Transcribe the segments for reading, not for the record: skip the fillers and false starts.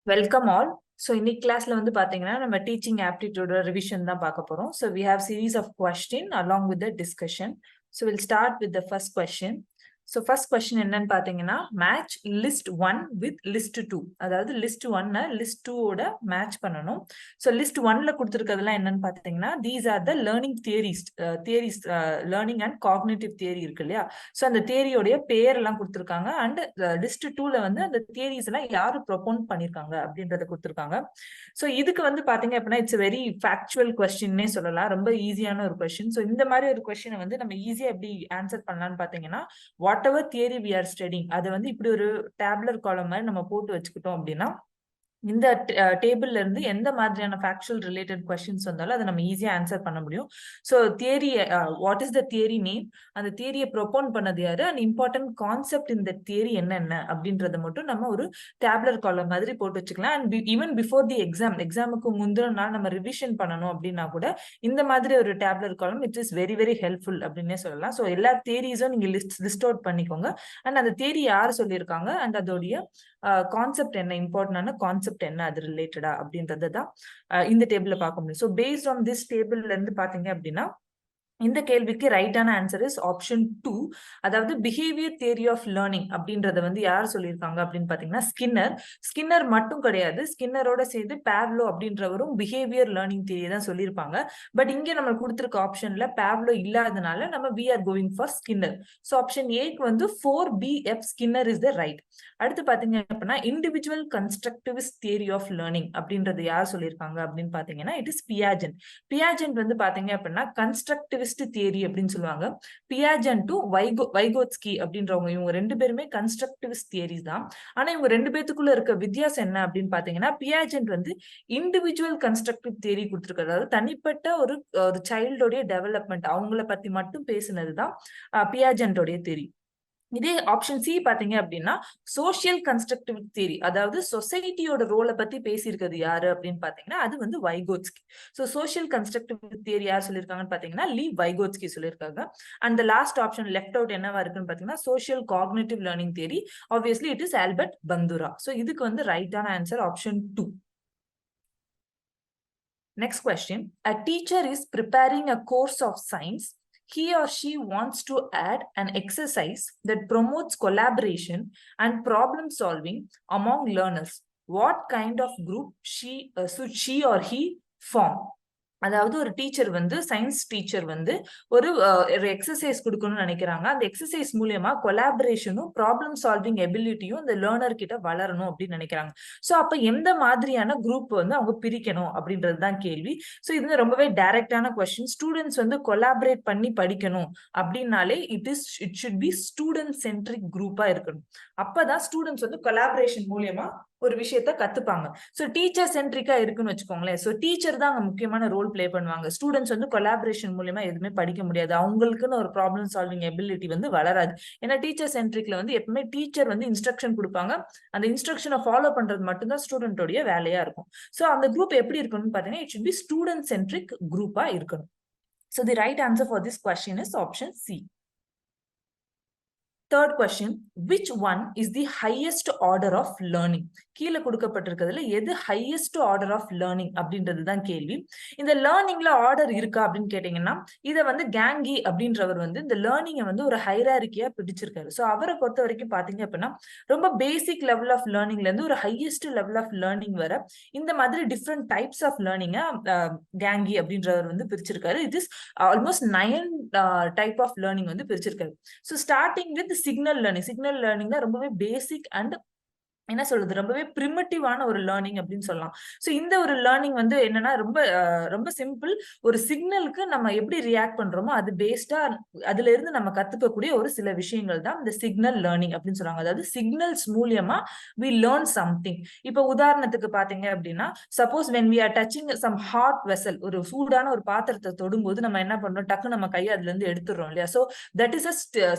Welcome all. So in this class, we are teaching aptitude revision. So we have series of questions along with the discussion. So we'll start with the first question. So first question is match list 1 with list 2. That is list 1 list 2 oda match pananum. So list 1 la kuduthirukadala ennan pathina these are the learning theories learning and cognitive theory irukku illaya. So அந்த theory உடைய பேர் எல்லாம் கொடுத்திருக்காங்க and list 2 ல வந்து அந்த theories எல்லாம் யாரு propose பண்ணிருக்காங்க அப்படின்றத கொடுத்திருக்காங்க. So இதுக்கு வந்து பாத்தீங்க அப்படின்னா it's a very factual question னே சொல்லலாம். ரொம்ப ஈஸியான ஒரு question. So இந்த மாதிரி ஒரு question வந்து நம்ம ஈஸியா எப்படி ஆன்சர் பண்ணலாம்னு பாத்தீங்கன்னா whatever theory we are studying அது வந்து இப்படி ஒரு tabular column மாதிரி நம்ம போட்டு வச்சுக்கிட்டோம் அப்படின்னா இந்த டேபிள்ல இருந்து எந்த மாதிரியான ஃபேக்சுவல் ரிலேட்டட் क्वेश्चंस வந்தாலும் அதை நம்ம ஈஸியா ஆன்சர் பண்ண முடியும். So theory what is the theory name, அந்த தியரியை ப்ரோபோன் பண்ணது யாரு, அண்ட் இம்பார்ட்டன்ட் கான்செப்ட் இந்த தியரி என்னென்ன அப்படின்றத மட்டும் நம்ம ஒரு டேபுலர் காலம் மாதிரி போட்டு வச்சுக்கலாம். அண்ட் ஈவன் பிஃபோர் தி எக்ஸாமுக்கு முந்தின நாள் நம்ம ரிவிஷன் பண்ணணும் அப்படின்னா கூட இந்த மாதிரி ஒரு டேபுலர் காலம் it is very very helpful அப்படின்னே சொல்லலாம். ஸோ எல்லா தியரிஸும் நீங்க லிஸ்ட் அவுட் பண்ணிக்கோங்க. அண்ட் அந்த தியரி யார் சொல்லியிருக்காங்க அண்ட் அதோடைய கான்செப்ட் என்ன, இம்பார்ட்டன்டான கான்செப்ட் என்ன, அது ரிலேட்டடா அப்படின்றத தான் இந்த டேபிள்ல பார்க்க முடியும். ஸோ பேஸ்ட் ஆன் திஸ் டேபிள்ல இருந்து பாத்தீங்க அப்படின்னா இந்த கேள்விக்கு ரைட்டான ஆன்சர் இஸ் ஆப்ஷன் 2. அதாவது பிஹேவியர் தியரி ஆஃப் லேர்னிங் அப்படின்றத வந்து யார் சொல்லியிருக்காங்க அப்படின்னு பாத்தீங்கன்னா ஸ்கின்னர் மட்டும் கிடையாது, ஸ்கின்னரோட சேர்த்து பேவ்லோ அப்படின்றவரும் பிஹேவியர் லேர்னிங் தியரி தான் சொல்லியிருப்பாங்க. பட் இங்க நம்ம கொடுத்திருக்க ஆப்ஷன்ல பேவ்லோ இல்லாதனால நம்ம we are going for Skinner. So option ஏக்கு வந்து 4BF Skinner is the right. அடுத்து பாத்தீங்க அப்படின்னா individual constructivist theory of learning அப்படின்றது யார் சொல்லியிருக்காங்க அப்படின்னு பாத்தீங்கன்னா இட் இஸ் பியாஜென்ட் வந்து பாத்தீங்க அப்படின்னா கன்ஸ்ட்ரக்டிவிஸ்ட் தியரி அப்படின்னு சொல்லுவாங்க. பியாஜென்ட் வைகோட்ஸ்கி அப்படின்றவங்க இவங்க ரெண்டு பேருமே கன்ஸ்ட்ரக்டிவிஸ்ட் தியரிஸ் தான். ஆனா இவங்க ரெண்டு பேத்துக்குள்ள இருக்க வித்தியாசம் என்ன அப்படின்னு பாத்தீங்கன்னா பியாஜென்ட் வந்து இண்டிவிஜுவல் கன்ஸ்ட்ரக்டிவ் தியரி கொடுத்திருக்காரு. அதாவது தனிப்பட்ட ஒரு சைல்டோடைய டெவலப்மெண்ட் அவங்கள பத்தி மட்டும் பேசினதுதான் பியாஜென்டோடைய தியரி. இதே ஆப்ஷன் சி பாத்தீங்க அப்படின்னா சோசியல் கன்ஸ்ட்ரக்டிவ் தியரி, அதாவது சொசைட்டியோட ரோலை பத்தி பேசியிருக்கிறது யாரு அப்படின்னு பாத்தீங்கன்னா அது வந்து Vygotsky. So social constructive theory யார் சொல்லியிருக்காங்கன்னு பாத்தீங்கன்னா வைகோட்ஸ்கி சொல்லியிருக்காங்க. And last option left out என்னவா இருக்குன்னு பாத்தீங்கன்னா social cognitive learning theory, obviously it is Albert Bandura. So இதுக்கு வந்து ரைட்டான answer option 2. Next question. A teacher is preparing a course of science. He or she wants to add an exercise that promotes collaboration and problem solving among learners. What kind of group should she or he form? அதாவது ஒரு teacher வந்து science teacher வந்து ஒரு exercise கொடுக்கணும்னு நினைக்கிறாங்க. அந்த exercise மூலியமா கொலாபரேஷனும் problem solving எபிலிட்டியும் இந்த லேர்னர் கிட்ட வளரணும் அப்படின்னு நினைக்கிறாங்க. சோ அப்ப எந்த மாதிரியான குரூப் வந்து அவங்க பிரிக்கணும் அப்படின்றது தான் கேள்வி. சோ இது ரொம்பவே டைரக்டான கொஸ்டின். ஸ்டூடெண்ட்ஸ் வந்து கொலாபரேட் பண்ணி படிக்கணும் அப்படின்னாலே it should be student centric குரூப்பா இருக்கணும். அப்பதான் ஸ்டூடெண்ட்ஸ் வந்து கொலாபரேஷன் மூலியமா ஒரு விஷயத்த கத்துப்பாங்க. சோ டீச்சர் சென்ட்ரிக்கா இருக்குன்னு வச்சுக்கோங்களேன். சோ டீச்சர் தான் அங்க முக்கியமான ரோல் பிளே பண்ணுவாங்க. ஸ்டூடெண்ட்ஸ் வந்து கொலாபரேஷன் மூலமா எதுவுமே படிக்க முடியாது, அவங்களுக்குன்னு ஒரு ப்ராப்ளம் சால்விங் எபிலிட்டி வந்து வளராது. ஏன்னா டீச்சர் சென்ட்ரிக்ல வந்து எப்பவுமே டீச்சர் வந்து இன்ஸ்ட்ரக்ஷன் கொடுப்பாங்க, அந்த இன்ஸ்ட்ரக்ஷனை ஃபாலோ பண்றது மட்டும்தான் ஸ்டூடெண்டோடைய வேலையா இருக்கும். சோ அந்த குரூப் எப்படி இருக்கணும்னு பாத்தீங்கன்னா it should be student centric குரூப்பா இருக்கணும். So the right answer for this question is option C. Third question, which one is the highest order of learning? கீழே கொடுக்கப்பட்டிருக்கிறதுல எது ஹையஸ்ட் ஆர்டர் ஆஃப் லேர்னிங் அப்படின்றது தான் கேள்வி. இந்த லேர்னிங்ல ஆர்டர் இருக்கா அப்படின்னு கேட்டீங்கன்னா இதை வந்து கேங்கி அப்படின்றவர் வந்து இந்த லேர்னிங்கை வந்து ஒரு ஹைராரிக்கியா பிடிச்சிருக்காரு. ஸோ அவரை பொறுத்த வரைக்கும் பாத்தீங்க அப்படின்னா ரொம்ப பேசிக் லெவல் ஆஃப் லேர்னிங்ல இருந்து ஒரு ஹையஸ்ட் லெவல் ஆஃப் லேர்னிங் வர இந்த மாதிரி டிஃப்ரெண்ட் டைப்ஸ் ஆஃப் லேர்னிங்கை கேங்கி அப்படின்றவர் வந்து பிரிச்சிருக்காரு. It is almost 9 type of learning வந்து பிரிச்சிருக்காரு. So starting with signal learning தான் ரொம்பவே பேசிக் அண்ட் என்ன சொல்றது ரொம்பவே பிரிமிட்டிவான ஒரு லேர்னிங் அப்படின்னு சொல்லலாம். சோ இந்த ஒரு லேர்னிங் வந்து என்னன்னா ரொம்ப சிம்பிள். ஒரு சிக்னலுக்கு நம்ம எப்படி ரியாக்ட் பண்றோமோ அது பேஸ்டா அதுல இருந்து நம்ம கத்துக்கக்கூடிய ஒரு சில விஷயங்கள் தான் இந்த சிக்னல் லேர்னிங் அப்படின்னு சொல்றாங்க. அதாவது சிக்னல்ஸ் மூலியமா we learn something. இப்ப உதாரணத்துக்கு பாத்தீங்க அப்படின்னா suppose when we are touching some hot vessel, ஒரு சூடான ஒரு பாத்திரத்தை தொடும்போது நம்ம என்ன பண்றோம், டக்கு நம்ம கையை அதுல இருந்து எடுத்துறோம் இல்லையா. So that is a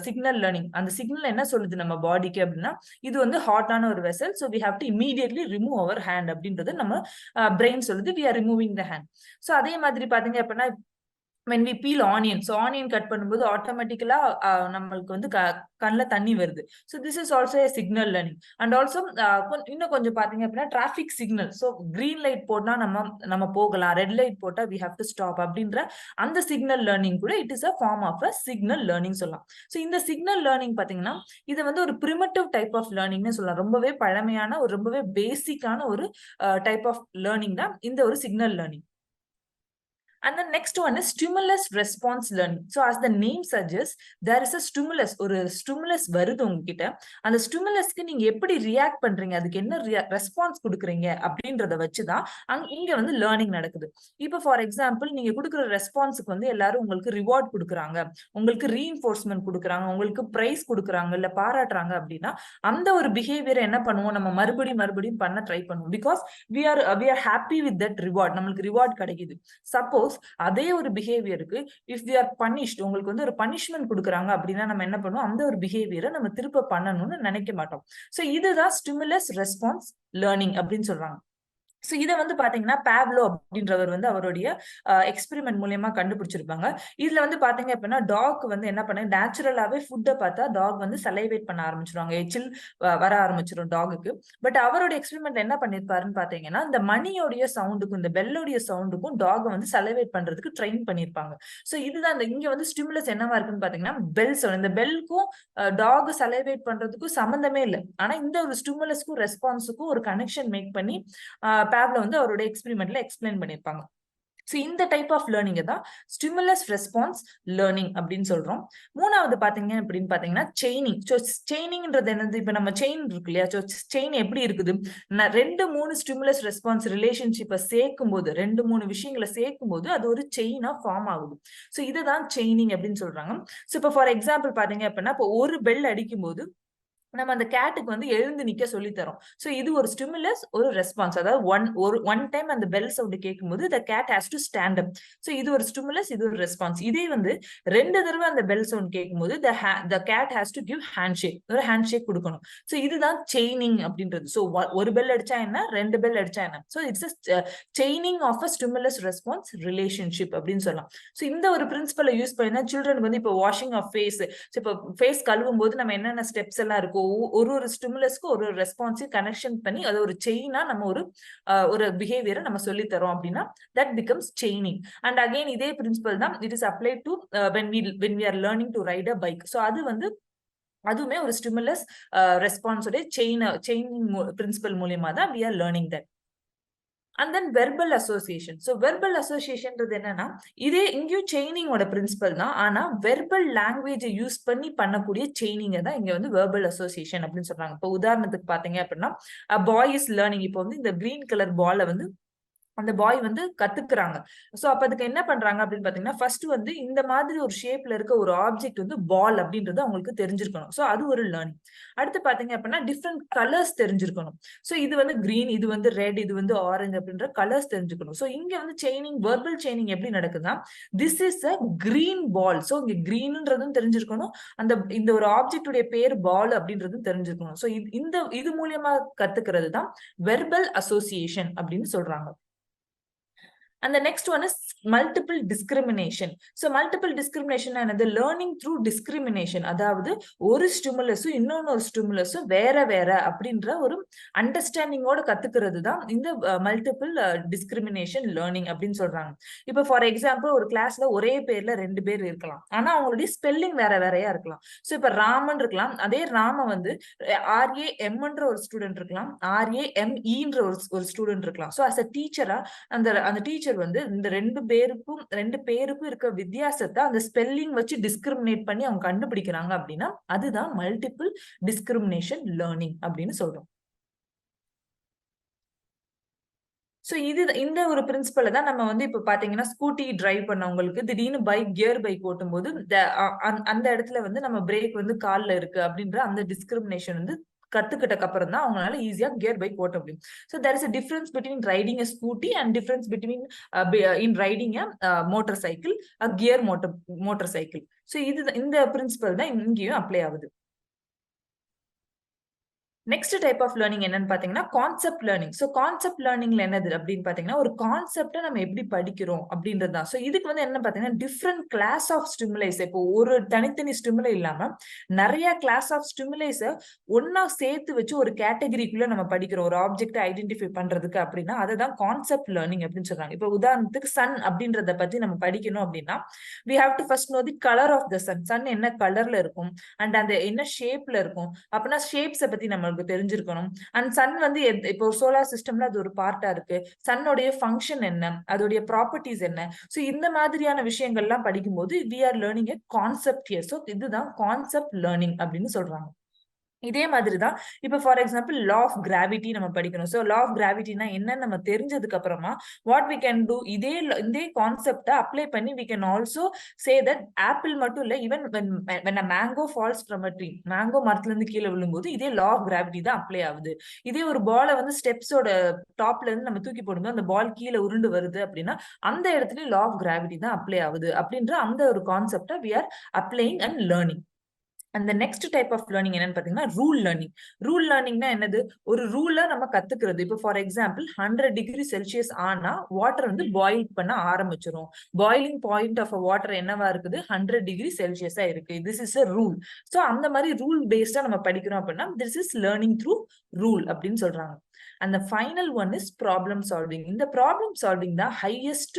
signal learning. அந்த சிக்னல் என்ன சொல்லுது நம்ம பாடிக்கு அப்படின்னா இது வந்து ஹாட்டான ஒரு vessel, so we have to immediately remove our hand அப்படின்றது நம்ம brain சொல்லுது we are removing the hand. so அதே மாதிரி பாத்தீங்க அப்படின்னா when we peel onion, so onion cut பண்ணும்போது ஆட்டோமேட்டிக்கலா நம்மளுக்கு வந்து கண்ணுல தண்ணி வருது. So this is also a signal learning. And also இன்னும் கொஞ்சம் பாத்தீங்க அப்படின்னா traffic signal. So green light போட்டா நம்ம போகலாம், ரெட் லைட் போட்டா we have to stop அப்படின்ற அந்த சிக்னல் லேர்னிங் கூட it is a form of a signal learning சொல்லலாம். So இந்த சிக்னல் லேர்னிங் பாத்தீங்கன்னா இது வந்து ஒரு primitive type of learningனு சொல்லலாம். ரொம்பவே பழமையான ஒரு ரொம்பவே பேசிக்கான ஒரு டைப் ஆஃப் லேர்னிங் தான் இந்த ஒரு signal learning. And the next one is stimulus response learning. So as the name suggests, there is a stimulus. ஒரு stimulus வருது உங்ககிட்ட. அந்த ஸ்டிமுலஸ்க்கு நீங்க எப்படி ரியாக்ட் பண்றீங்க, அதுக்கு என்ன ரெஸ்பான்ஸ் கொடுக்குறீங்க அப்படின்றத வச்சுதான் இங்க வந்து லேர்னிங் நடக்குது. இப்போ ஃபார் எக்ஸாம்பிள் நீங்க கொடுக்குற ரெஸ்பான்ஸுக்கு வந்து எல்லாரும் உங்களுக்கு ரிவார்ட் கொடுக்குறாங்க, உங்களுக்கு ரீஇன்ஃபோர்ஸ்மெண்ட் கொடுக்குறாங்க, உங்களுக்கு பிரைஸ் கொடுக்குறாங்க, இல்ல பாராட்டுறாங்க அப்படின்னா அந்த ஒரு பிஹேவியரை என்ன பண்ணுவோம், நம்ம மறுபடியும் பண்ண ட்ரை பண்ணுவோம். Because we are happy with that reward. நம்மளுக்கு ரிவார்ட் கிடைக்குது. சப்போஸ் அதே ஒரு பிஹேவியருக்கு இஃப் வி ஆர் பனிஷ்ட், உங்களுக்கு வந்து ஒரு பனிஷ்மெண்ட் கொடுக்குறாங்க அப்படின்னா நம்ம என்ன பண்ணுவோம், அந்த ஒரு பிஹேவியரை நம்ம திருப்ப பண்ணணும்னு நினைக்க மாட்டோம். சோ இதுதான் ஸ்டிமுலஸ் ரெஸ்பான்ஸ் லேர்னிங் அப்படின்னு சொல்றாங்க. சோ இதை வந்து பாத்தீங்கன்னா பாவ்லோ அப்படின்றவர் வந்து அவருடைய எக்ஸ்பெரிமெண்ட் மூலியமா கண்டுபிடிச்சிருப்பாங்க. இதுல வந்து பாத்தீங்க அப்படின்னா டாக் வந்து என்ன பண்ண, நேச்சுரலாவே ஃபுட்டை பார்த்தா டாக் வந்து சலைவேட் பண்ண ஆரம்பிச்சிருவாங்க, எச்சில் வர ஆரம்பிச்சிடும் டாகுக்கு. பட் அவருடைய எக்ஸ்பெரிமெண்ட் என்ன பண்ணிருப்பாருன்னு பாத்தீங்கன்னா இந்த மணியோடைய சவுண்டுக்கும் இந்த பெல்லோடைய சவுண்டுக்கும் டாக் வந்து சலைவேட் பண்றதுக்கு ட்ரெயின் பண்ணிருப்பாங்க. சோ இதுதான் இங்க வந்து ஸ்டிமுலஸ் என்னவா இருக்குன்னு பாத்தீங்கன்னா பெல் சவுண்ட். இந்த பெல்க்கும் டாக் சலைவேட் பண்றதுக்கும் சம்பந்தமே இல்லை, ஆனா இந்த ஒரு ஸ்டிமுலஸ்க்கும் ரெஸ்பான்ஸுக்கும் ஒரு கனெக்ஷன் மேக் பண்ணி பாவ்லோ வந்து அவருடைய எக்ஸ்பெரிமெண்ட்ல எக்ஸ்பிளைன் பண்ணிருப்பாங்க. சோ இந்த டைப் ஆஃப் லேர்னிங் தான் ஸ்டிமுலஸ் ரெஸ்பான்ஸ் லேர்னிங் அப்படின்னு சொல்றோம். மூணாவது பாத்தீங்க அப்படின்னு பாத்தீங்கன்னா செயினிங். சோ செயினிங்ன்றது என்னது, இப்ப நம்ம செயின் இருக்கு இல்லையா, சோ செயின் எப்படி இருக்குது, 2-3 ஸ்டிமுலஸ் ரெஸ்பான்ஸ் ரிலேஷன்ஷிப்பை சேர்க்கும் போது, 2-3 விஷயங்களை சேர்க்கும் போது அது ஒரு செயினா ஃபார்ம் ஆகுது. சோ இதுதான் செயினிங் அப்படின்னு சொல்றாங்க. சோ இப்போ ஃபார் எக்ஸாம்பிள் பாத்தீங்க அப்படின்னா இப்போ ஒரு பெல் அடிக்கும் போது நம்ம அந்த கேட்டுக்கு வந்து எழுந்து நிக்க சொல்லி தரோம். சோ இது ஒரு ஸ்டிமுலஸ், ஒரு ரெஸ்பான்ஸ். அதாவது ஒன் டைம் அந்த பெல் சவுண்ட் கேட்கும்போது the cat has to stand up. So இது ஒரு ஸ்டிமுலஸ், இது ஒரு ரெஸ்பான்ஸ். இதே வந்து 2 தடவை அந்த பெல் சவுண்ட் கேட்கும்போது the cat has to give handshake, ஒரு ஹேண்ட்ஷேக் கொடுக்கணும். சோ இதுதான் செயினிங் அப்படின்றது. சோ ஒரு பெல் அடிச்சா என்ன, 2 பெல் அடிச்சா என்ன. So it's chaining of a stimulus response relationship அப்படின்னு சொல்லலாம். சோ இந்த ஒரு பிரின்சிபலை யூஸ் பண்ணி சில்ட்ரன் வந்து இப்போ வாஷிங் ஆஃப் ஃபேஸ், இப்போ ஃபேஸ் கழுவும் போது நம்ம என்னென்ன ஸ்டெப்ஸ் எல்லாம் இருக்கும், ஒரு ஸ்டிமுலஸ்க்கு ஒரு ரெஸ்பான்ஸையும் கனெக்ஷன் பண்ணி அதை ஒரு செயினா நம்ம ஒரு பிஹேவியரை நம்ம சொல்லி தரோம் அப்படின்னா that becomes chaining. And again இதே பிரின்சிபல் தான் it is applied to when we are learning to ride a bike. so அது வந்து அதுவுமே ஒரு ஸ்டிமுலஸ் ரெஸ்பான்ஸோட செயினிங் பிரின்சிபல் மூலியமா தான் we are learning that. And then verbal association. So verbal association என்னன்னா இதே இங்கேயும் செயினிங்கோட பிரின்சிபல் தான், ஆனா வெர்பல் லாங்குவேஜை யூஸ் பண்ணி பண்ணக்கூடிய செயினிங் தான் இங்க வந்து verbal association அப்படின்னு சொல்றாங்க. இப்போ உதாரணத்துக்கு பாத்தீங்க அப்படின்னா பாய் இஸ் லேர்னிங். இப்போ வந்து இந்த கிரீன் கலர் பாலை வந்து அந்த பாய் வந்து கத்துக்கிறாங்க. சோ அப்ப அதுக்கு என்ன பண்றாங்க அப்படின்னு பாத்தீங்கன்னா ஃபர்ஸ்ட் வந்து இந்த மாதிரி ஒரு ஷேப்ல இருக்க ஒரு ஆப்ஜெக்ட் வந்து பால் அப்படின்றது அவங்களுக்கு தெரிஞ்சிருக்கணும். சோ அது ஒரு லேர்னிங். அடுத்து பாத்தீங்க அப்படின்னா டிஃப்ரெண்ட் கலர்ஸ் தெரிஞ்சிருக்கணும். சோ இது வந்து கிரீன், இது வந்து ரெட், இது வந்து ஆரஞ்சு அப்படின்ற கலர்ஸ் தெரிஞ்சுக்கணும். சோ இங்க வந்து செயினிங், வெர்பல் செயினிங் எப்படி நடக்குதுன்னா this is a green ball. So இங்க கிரீன்ன்றதும் தெரிஞ்சிருக்கணும், இந்த ஒரு ஆப்ஜெக்ட் உடைய பேர் பால் அப்படின்றதும் தெரிஞ்சிருக்கணும். சோ இது மூலியமா கத்துக்கிறது தான் வெர்பல் அசோசியேஷன் அப்படின்னு சொல்றாங்க. And the next one is multiple discrimination. So multiple discrimination என்னது, learning through discrimination. அதாவது ஒரு ஸ்டிமுலஸும் இன்னொரு ஸ்டிமுலஸும் வேற அப்படின்ற ஒரு அண்டர்ஸ்டாண்டிங்கோட கத்துக்கிறது தான் இந்த மல்டிபிள் டிஸ்கிரிமினேஷன் லேர்னிங் அப்படின்னு சொல்றாங்க. இப்போ ஃபார் எக்ஸாம்பிள் ஒரு கிளாஸ்ல ஒரே பேர்ல 2 பேர் இருக்கலாம், ஆனா அவங்களுடைய ஸ்பெல்லிங் வேறையா இருக்கலாம். சோ இப்ப ராமன் இருக்கலாம், அதே ராம வந்து RAMன்ற ஒரு ஸ்டூடெண்ட் இருக்கலாம், RAMEன்ற ஒரு ஸ்டூடெண்ட் இருக்கலாம். சோ as a டீச்சரா அந்த டீச்சர் வந்து இந்த 2 பேருக்கும் இருக்க வித்தியாசத்தை அந்த ஸ்பெல்லிங் வச்சு டிஸ்கிரிமினேட் பண்ணி அவங்க கண்டுபிடிக்கிறாங்க அப்படின்னா அதுதான் மல்டிபிள் டிஸ்கிரிமினேஷன் லேர்னிங் அப்படின்னு சொல்றோம். சோ இந்த ஒரு பிரின்சிபல் தான் நம்ம வந்து இப்ப பாத்தீங்கன்னா ஸ்கூட்டி டிரைவ் பண்ணவங்களுக்கு திடீர்னு கியர் பைக் ஓட்டும் போது அந்த இடத்துல வந்து நம்ம பிரேக் வந்து கால்ல இருக்கு அப்படின்ற அந்த டிஸ்கிரிமினேஷன் வந்து கத்துக்கிட்டக்கு அப்புறம் தான் அவங்களால ஈஸியா கியர் பைக் ஓட்ட முடியும். So there is a difference between riding a scooty and difference between in riding a motorcycle, a gear motorcycle. So இந்த பிரின்சிபல் தான் இங்கேயும் அப்ளை ஆகுது. நெக்ஸ்ட் டைப் ஆஃப் லேர்னிங் என்னன்னு பாத்தீங்கன்னா கான்செப்ட் லேர்னிங். ஸோ கான்செப்ட் லேர்னிங்ல என்னது அப்படின்னு பாத்தீங்கன்னா ஒரு கான்செப்டை நம்ம எப்படி படிக்கிறோம் அப்படின்றது தான். ஸோ இதுக்கு வந்து என்ன பாத்தீங்கன்னா டிஃப்ரெண்ட் கிளாஸ் ஆஃப் ஸ்டிமுலைஸ், இப்போ ஒரு தனித்தனி ஸ்டிமுலை இல்லாம நிறைய கிளாஸ் ஆஃப் ஸ்டிமுலைஸை ஒன்னா சேர்த்து வச்சு ஒரு கேட்டகரிக்குள்ள நம்ம படிக்கிறோம் ஒரு ஆப்ஜெக்ட் ஐடென்டிஃபை பண்றதுக்கு அப்படின்னா அதை தான் கான்செப்ட் லேர்னிங் அப்படின்னு சொல்றாங்க. இப்போ உதாரணத்துக்கு சன் அப்படின்றத பத்தி நம்ம படிக்கணும் அப்படின்னா we have to first know the color of the sun. Sun என்ன கலர்ல இருக்கும் அண்ட் அந்த என்ன ஷேப்ல இருக்கும் அப்படின்னா ஷேப்ஸை பத்தி நம்மளுக்கு தெரிஞ்சிருக்கணும். அண்ட் சன் வந்து இப்போ சோலார் சிஸ்டம்ல அது ஒரு பார்ட்டா இருக்கு. சன்னுடைய ஃபங்க்ஷன் என்ன, அதோடைய ப்ராப்பர்ட்டிஸ் என்ன. ஸோ இந்த மாதிரியான விஷயங்கள்லாம் படிக்கும்போது we are learning a concept here. So இதுதான் கான்செப்ட் லேர்னிங் அப்படின்னு சொல்றாங்க. இதே மாதிரிதான் இப்ப for example law of gravity நம்ம படிக்கணும். ஸோ லா ஆஃப் கிராவிட்டினா என்னன்னு நம்ம தெரிஞ்சதுக்கு அப்புறமா வாட் வி கேன் டூ, இதே கான்செப்டை அப்ளை பண்ணி we can also say that apple மட்டும் இல்ல, even when a mango falls from a tree, mango மரத்துல இருந்து கீழே விழும்போது இதே லா ஆஃப் கிராவிட்டி தான் அப்ளை ஆகுது. இதே ஒரு பாலை வந்து ஸ்டெப்ஸோட டாப்ல இருந்து நம்ம தூக்கி போடும்போது அந்த பால் கீழே உருண்டு வருது அப்படின்னா அந்த இடத்துல லா ஆஃப் கிராவிட்டி தான் அப்ளை ஆகுது அப்படின்ற அந்த ஒரு கான்செப்டை we are applying and learning. அந்த நெக்ஸ்ட் டைப் ஆஃப் லேர்னிங் என்னன்னு பாத்தீங்கன்னா ரூல் லேர்னிங். ரூல் லேர்னிங்னா என்னது, ஒரு ரூலை நம்ம கத்துக்கிறது. இப்போ ஃபார் எக்ஸாம்பிள் 100 டிகிரி செல்சியஸ் ஆனா வாட்டர் வந்து பாயில் பண்ண ஆரம்பிச்சிடும். பாயிலிங் பாயிண்ட் ஆஃப் வாட்டர் என்னவா இருக்குது, 100 டிகிரி செல்சியஸா இருக்கு. This is a rule. So அந்த மாதிரி ரூல் பேஸ்டா நம்ம படிக்கிறோம் அப்படின்னா this is learning through rule அப்படின்னு சொல்றாங்க. And the final one is problem solving. இந்த problem solving தான் highest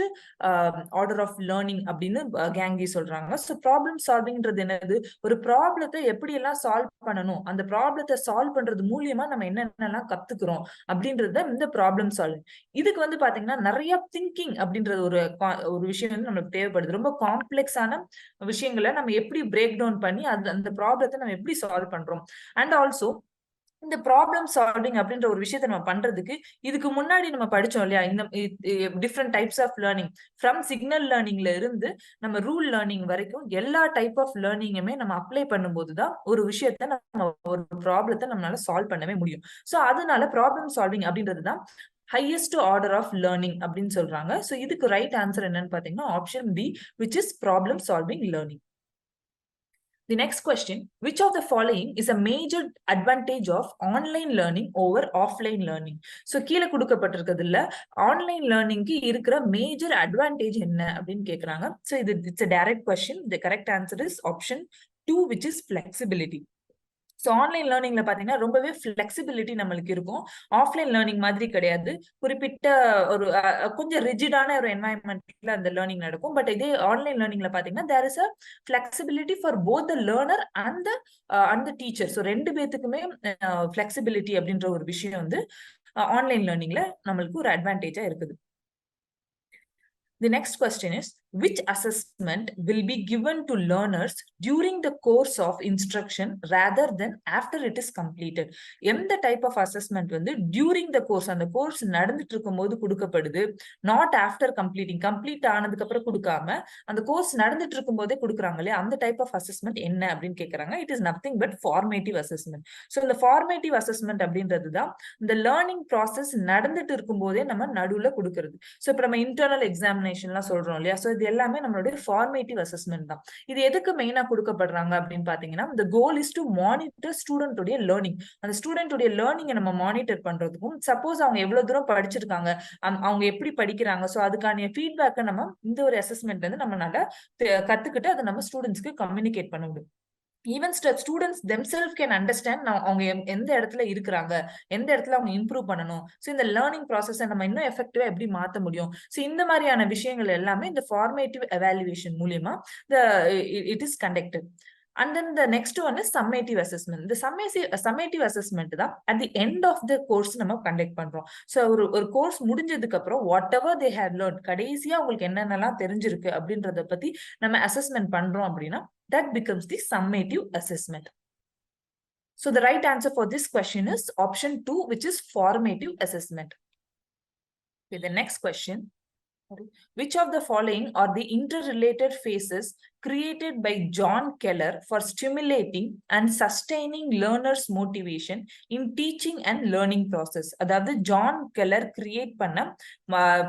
order of learning அப்படின்னு கேங்கி சொல்றாங்க. ஸோ ப்ராப்ளம் சால்விங்ன்றது என்னது, ஒரு ப்ராப்ளத்தை எப்படி எல்லாம் சால்வ் பண்ணணும், அந்த ப்ராப்ளத்தை சால்வ் பண்றது மூலியமா நம்ம என்னென்னலாம் கத்துக்கிறோம் அப்படின்றது இந்த ப்ராப்ளம் சால்விங். இதுக்கு வந்து பாத்தீங்கன்னா நிறைய திங்கிங் அப்படின்றது ஒரு விஷயம் வந்து நம்மளுக்கு தேவைப்படுது. ரொம்ப காம்ப்ளெக்ஸான விஷயங்களை நம்ம எப்படி பிரேக் டவுன் பண்ணி அந்த ப்ராப்ளத்தை நம்ம எப்படி சால்வ் பண்றோம். அண்ட் ஆல்சோ இந்த ப்ராப்ளம் சால்விங் அப்படின்ற ஒரு விஷயத்த நம்ம பண்றதுக்கு இதுக்கு முன்னாடி நம்ம படிச்சோம் இல்லையா, இந்த different types of learning from சிக்னல் லேர்னிங்ல இருந்து நம்ம ரூல் லேர்னிங் வரைக்கும் எல்லா டைப் ஆஃப் லேர்னிங்குமே நம்ம அப்ளை பண்ணும்போது தான் ஒரு விஷயத்த நம்ம ஒரு ப்ராப்ளத்தை நம்மளால சால்வ் பண்ணவே முடியும். ஸோ அதனால ப்ராப்ளம் சால்விங் அப்படின்றது தான் ஹையஸ்ட் ஆர்டர் ஆஃப் லேர்னிங் அப்படின்னு சொல்றாங்க. ஸோ இதுக்கு ரைட் ஆன்சர் என்னன்னு பாத்தீங்கன்னா option B, which is problem solving learning. The next question, which of the following is a major advantage of online learning over offline learning? So கீழே கொடுக்கப்பட்டிருக்கிறதுல online லேர்னிங்க்கு இருக்கிற major advantage என்ன அப்படின்னு கேக்குறாங்க. So it's a direct question. The correct answer is option 2, which is flexibility. So online லேர்னிங்ல பாத்தீங்கன்னா ரொம்பவே flexibility நம்மளுக்கு இருக்கும். ஆஃப்லைன் லேர்னிங் மாதிரி கிடையாது. குறிப்பிட்ட ஒரு கொஞ்சம் ரிஜிடான ஒரு என்வாயன்மெண்ட்ல அந்த லேர்னிங் நடக்கும். பட் இதே ஆன்லைன் லேர்னிங்ல பாத்தீங்கன்னா there is a flexibility for both the learner and the teacher. So ரெண்டு பேத்துக்குமே ஃபிளெக்சிபிலிட்டி அப்படின்ற ஒரு விஷயம் வந்து ஆன்லைன் லேர்னிங்ல நம்மளுக்கு ஒரு அட்வான்டேஜா இருக்குது. The next question is, which assessment will be given to learners during the course of instruction rather than after it is completed? எந்த type of assessment வந்து during the course, அந்த கோர்ஸ் நடந்துட்டு இருக்கும் போது கொடுக்கப்படுது, not after completing, complete ஆனதுக்கு அப்புறம் கொடுக்காம அந்த கோர்ஸ் நடந்துட்டு இருக்கும் போதே கொடுக்குறாங்க இல்லையா, அந்த டைப் ஆஃப் அசஸ்மெண்ட் என்ன அப்படின்னு கேட்கறாங்க. It is nothing but formative assessment. So இந்த ஃபார்மேட்டிவ் அசஸ்மெண்ட் அப்படின்றது தான் இந்த லேர்னிங் ப்ராசஸ் நடந்துட்டு இருக்கும் போதே நம்ம நடுவுல கொடுக்கறது. ஸோ இப்போ நம்ம இன்டர்னல் எக்ஸாமினேஷன்லாம் சொல்றோம் இல்லையா, ஸோ இது எல்லாமே நம்மளுடைய ஃபார்மேட்டிவ் அசஸ்மெண்ட் தான். இது எதுக்கு மெயினா கொடுக்கப்படுறாங்க அப்படின்னு பாத்தீங்கன்னா the goal is to monitor student உடைய லேர்னிங். அந்த ஸ்டூடெண்ட் உடைய லேர்னிங்கை நம்ம மானிட்டர் பண்றதுக்கும், சப்போஸ் அவங்க எவ்வளவு தூரம் படிச்சிருக்காங்க, அவங்க எப்படி படிக்கிறாங்க, ஸோ அதுக்கான ஃபீட்பேக்கை நம்ம இந்த ஒரு அசஸ்மெண்ட்ல இருந்து நம்மளால கத்துக்கிட்டு அதை நம்ம ஸ்டூடெண்ட்ஸ்க்கு கம்யூனிகேட் பண்ண முடியும். Even students themselves can understand அவங்க எந்த இடத்துல இருக்கிறாங்க, எந்த இடத்துல அவங்க இம்ப்ரூவ் பண்ணணும், ஸோ இந்த லேர்னிங் ப்ராசஸை நம்ம இன்னும் எஃபெக்டிவா எப்படி மாற்ற முடியும். ஸோ இந்த மாதிரியான விஷயங்கள் எல்லாமே இந்த ஃபார்மேட்டிவ் எவாலுவேஷன் மூலியமா it is conducted. And then the next one is summative assessment. The summative assessment தான் at the end of the course நம்ம கண்டக்ட் பண்றோம். ஸோ ஒரு கோர்ஸ் முடிஞ்சதுக்கு அப்புறம் whatever they have learnt, கடைசியா உங்களுக்கு என்னென்னலாம் தெரிஞ்சிருக்கு அப்படின்றத பத்தி நம்ம அசஸ்மெண்ட் பண்றோம் அப்படின்னா that becomes the summative assessment. So the right answer for this question is option 2, which is formative assessment. Okay, the next question, which of the following are the interrelated phases created by John Keller for stimulating and sustaining learners motivation in teaching and learning process. அதாவது John Keller create பண்ண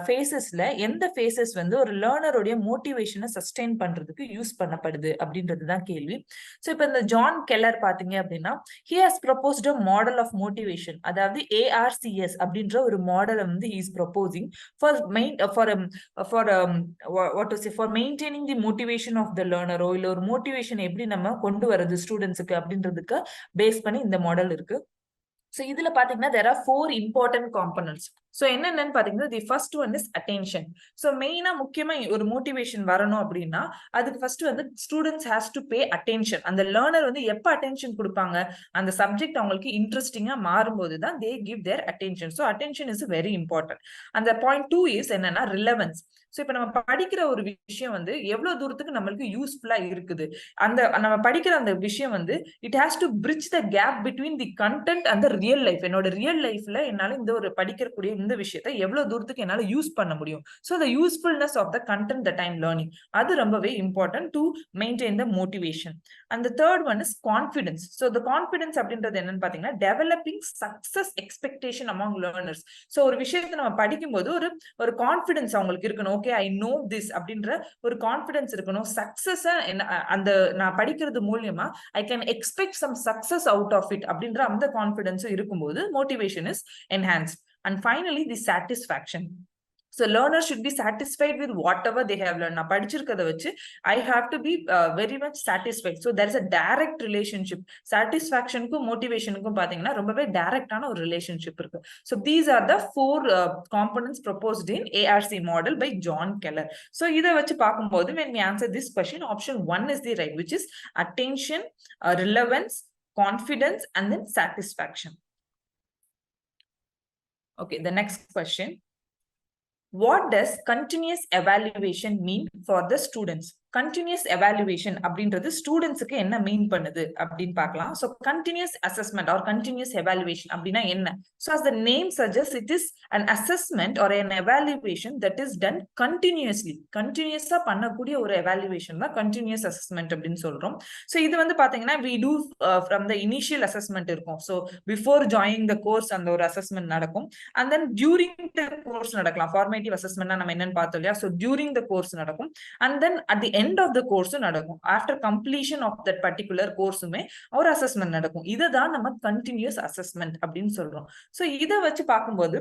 ஃபேசஸ்ல எந்த faces வந்து ஒரு லேர்னருடைய மோட்டிவேஷனை sustain பண்றதுக்கு use பண்ணப்படுது அப்படின்றது தான் கேள்வி. ஸோ இப்போ இந்த ஜான் கெல்லர் பாத்தீங்க அப்படின்னா he has proposed a model of motivation, அதாவது ARCS அப்படின்ற ஒரு மாடலை வந்து he is proposing for what to say for maintaining the motivation of the learner. இல்ல ஒரு மோட்டிவேஷன் எப்படி நம்ம கொண்டு வரது ஸ்டூடெண்ட்ஸுக்கு அப்படின்றதுக்கு பேஸ் பண்ணி இந்த மாடல் இருக்கு. So இதுல பாத்தீங்கன்னா there are 4 important components. So என்னன்னு பாத்தீங்கன்னா the first one is attention. So மெயினா முக்கியமா ஒரு மோட்டிவேஷன் வரணும் அப்படின்னா அதுக்கு ஃபர்ஸ்ட் வந்து students has to pay attention. அந்த லேர்னர் வந்து எப்ப அட்டென்ஷன் கொடுப்பாங்க, அந்த சப்ஜெக்ட் அவங்களுக்கு இன்ட்ரெஸ்டிங்கா மாறும்போது தான் they give their attention. So attention is very important. And the point 2 is என்னன்னா relevance. ஸோ இப்போ நம்ம படிக்கிற ஒரு விஷயம் வந்து எவ்வளவு தூரத்துக்கு நம்மளுக்கு யூஸ்ஃபுல்லா இருக்குது, அந்த நம்ம படிக்கிற அந்த விஷயம் வந்து it has to bridge the gap between the content and real life. என்னோட ரியல் லைஃப்ல என்னால இந்த ஒரு படிக்கக்கூடிய இந்த விஷயத்தை எவ்வளவு தூரத்துக்கு என்னால யூஸ் பண்ண முடியும். So the usefulness of the content that I am learning, அது ரொம்பவே important to maintain the motivation. And the third one is confidence. So the confidence அப்படின்றது என்னன்னு பாத்தீங்கன்னா developing success expectation among learners. So ஒரு விஷயத்தை நம்ம படிக்கும்போது ஒரு கான்ஃபிடன்ஸ் அவங்களுக்கு இருக்கணும். ஓகே ஐ நோ திஸ் அப்படின்ற ஒரு கான்ஃபிடன்ஸ் இருக்கணும். சக்சஸ் அந்த நான் படிக்கிறது மூலியமா I can expect some success out of it அப்படின்ற அந்த கான்ஃபிடன்ஸும் இருக்கும்போது motivation is enhanced. And finally the satisfaction. So learners should be satisfied with whatever they have learned. நான் படிச்சிருக்கத வச்சு I have to be very much satisfied. So there is a direct relationship. Satisfactionக்கும் motivationக்கும் பாத்தீங்கன்னா ரொம்பவே டைரக்டான ஒரு relationship இருக்கு. So these are the 4 components proposed in ARC model by John Keller. So இதை வச்சு பார்க்கும்போது when we answer this question, option 1 is the right, which is attention, relevance, confidence, and then satisfaction. Okay, the next question. What does continuous evaluation mean for the students? Continuous evaluation அப்படின்றது ஸ்டூடெண்ட்ஸுக்கு என்ன மீன் பண்ணுது அப்படின்னு பார்க்கலாம். So continuous assessment or continuous evaluation அப்படின்னா என்ன? So as the name suggests, it is an assessment or an evaluation that is done continuously. கண்டினியூஸா பண்ணக்கூடிய ஒரு evaluation தான் continuous assessment அப்படின்னு சொல்றோம். So இது வந்து பாத்தீங்கன்னா we do from the initial assessment இருக்கும். So before joining the course அந்த ஒரு assessment நடக்கும். And then during the course நடக்கலாம். Formative assessment நம்ம என்னன்னு பார்த்தோம் இல்லையா? So during the course நடக்கும். And then at the end of the course நடக்கும். After completion of that particular course-உமே ஒரு assessment நடக்கும். இதுதான் நம்ம continuous assessment அப்படின்னு சொல்றோம். So இதை வச்சு பார்க்கும்போது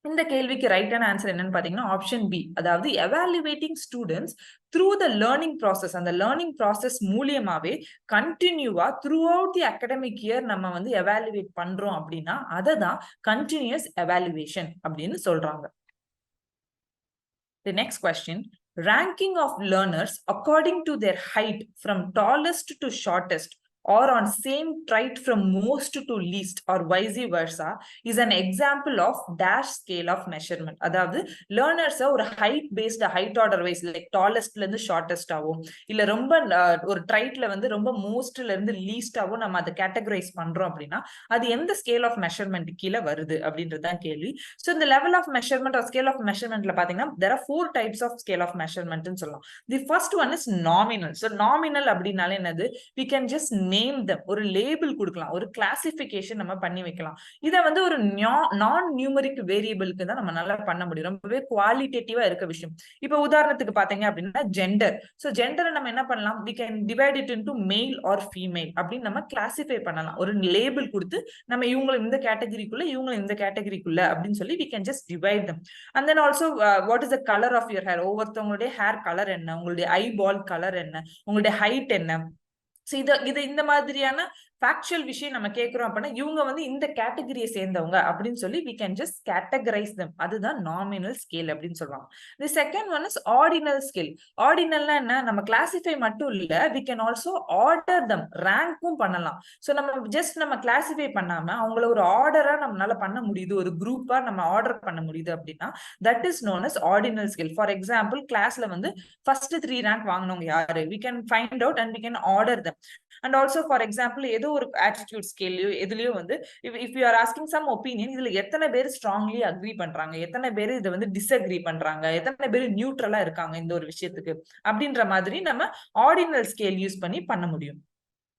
இந்த கேள்விக்கு ரைட்டான ஆன்சர் என்னன்னு பாத்தீங்கன்னா ஆப்ஷன் பி, அதாவது evaluating students through the learning process. அந்த லேர்னிங் ப்ராசஸ் மூலியமாவே கண்டினியூவா throughout the academic year நம்ம வந்து எவாலுவேட் பண்றோம் அப்படின்னா அதை தான் கண்டினியூஸ் எவாலுவேஷன் அப்படின்னு சொல்றாங்க. The next question. Ranking of learners according to their height from tallest to shortest or on same trait from most to least or vice versa is an example of dash scale of measurement. அதாவது learners ஒரு height based height order wise like tallestல இருந்து shortest ஆகும் இல்ல ரொம்ப ஒரு traitல வந்து ரொம்ப mostல இருந்து least ஆகும் நம்ம அதை categorize பண்றோம் அப்படின்னா அது எந்த scale of measurement கீழே வருது அப்படின்றதுதான் கேள்வி. So இந்த level of measurement or scale of measurementல பாத்தீங்கன்னா there are 4 types of scale of measurement ன்னு சொல்லலாம். The first one is nominal. So nominal அப்படினாலே என்னது, we can just name them, ஒரு லேபிள் கொடுக்கலாம், ஒரு கிளாசிபிகேஷன் நம்ம பண்ணி வைக்கலாம். இதை வந்து ஒரு நான் நியூமரிக் வேரியபிளுக்கு தான் நம்ம நல்லா பண்ண முடியும். ரொம்பவே குவாலிட்டேட்டிவா இருக்க விஷயம். இப்ப உதாரணத்துக்கு பாத்தீங்க அப்படின்னா ஜெண்டர். சோ ஜெண்டரை நம்ம என்ன பண்ணலாம், we can divide it into male or female அப்படின்னு நம்ம கிளாசிஃபை பண்ணலாம். ஒரு லேபிள் கொடுத்து நம்ம இவங்களை இந்த கேட்டகரிக்குள்ள இவங்களை இந்த கேட்டகரிக்குள்ள அப்படின்னு சொல்லி we can just divide them. And then also what is the color of your hair, ஒவ்வொருத்தவங்களுடைய ஹேர் கலர் என்ன, உங்களுடைய ஐபால் கலர் என்ன, உங்களுடைய ஹைட் என்ன. இது இந்த மாதிரியான ஃபேக்சுவல் விஷயம் நம்ம கேட்கிறோம் அப்படின்னா இவங்க வந்து இந்த கேட்டகரியை சேர்ந்தவங்க அப்படின்னு சொல்லி we can just categorize them. அதுதான் நாமினல் ஸ்கேல் அப்படின்னு சொல்லுவாங்க. The second one is ordinal scale. ஆர்டினல்னா என்ன, நம்ம கிளாசிஃபை மட்டும் இல்ல, we can also order them, ரேங்க்கும் பண்ணலாம். ஸோ நம்ம கிளாசிஃபை பண்ணாம அவங்கள ஒரு ஆர்டரா நம்மளால பண்ண முடியுது, ஒரு குரூப்பா நம்ம ஆர்டர் பண்ண முடியுது அப்படின்னா that is known as ordinal scale. For example கிளாஸ்ல வந்து ஃபர்ஸ்ட் 3 ரேங்க் வாங்கினவங்க யாரு, we can find out and we can order them. And also for example ஏதோ ஏதோ ஒரு ஆட்டிடியூட் ஸ்கேல்லயோ எதுலயோ வந்து if you are asking some opinion, இதுல எத்தனை பேர் ஸ்ட்ராங்லி அக்ரி பண்றாங்க, எத்தனை பேர் இதை வந்து டிஸ்அக்ரி பண்றாங்க, எத்தனை பேர் நியூட்ரலா இருக்காங்க இந்த ஒரு விஷயத்துக்கு அப்படின்ற மாதிரி நம்ம ஆர்டினல் ஸ்கேல் யூஸ் பண்ணி பண்ண முடியும்.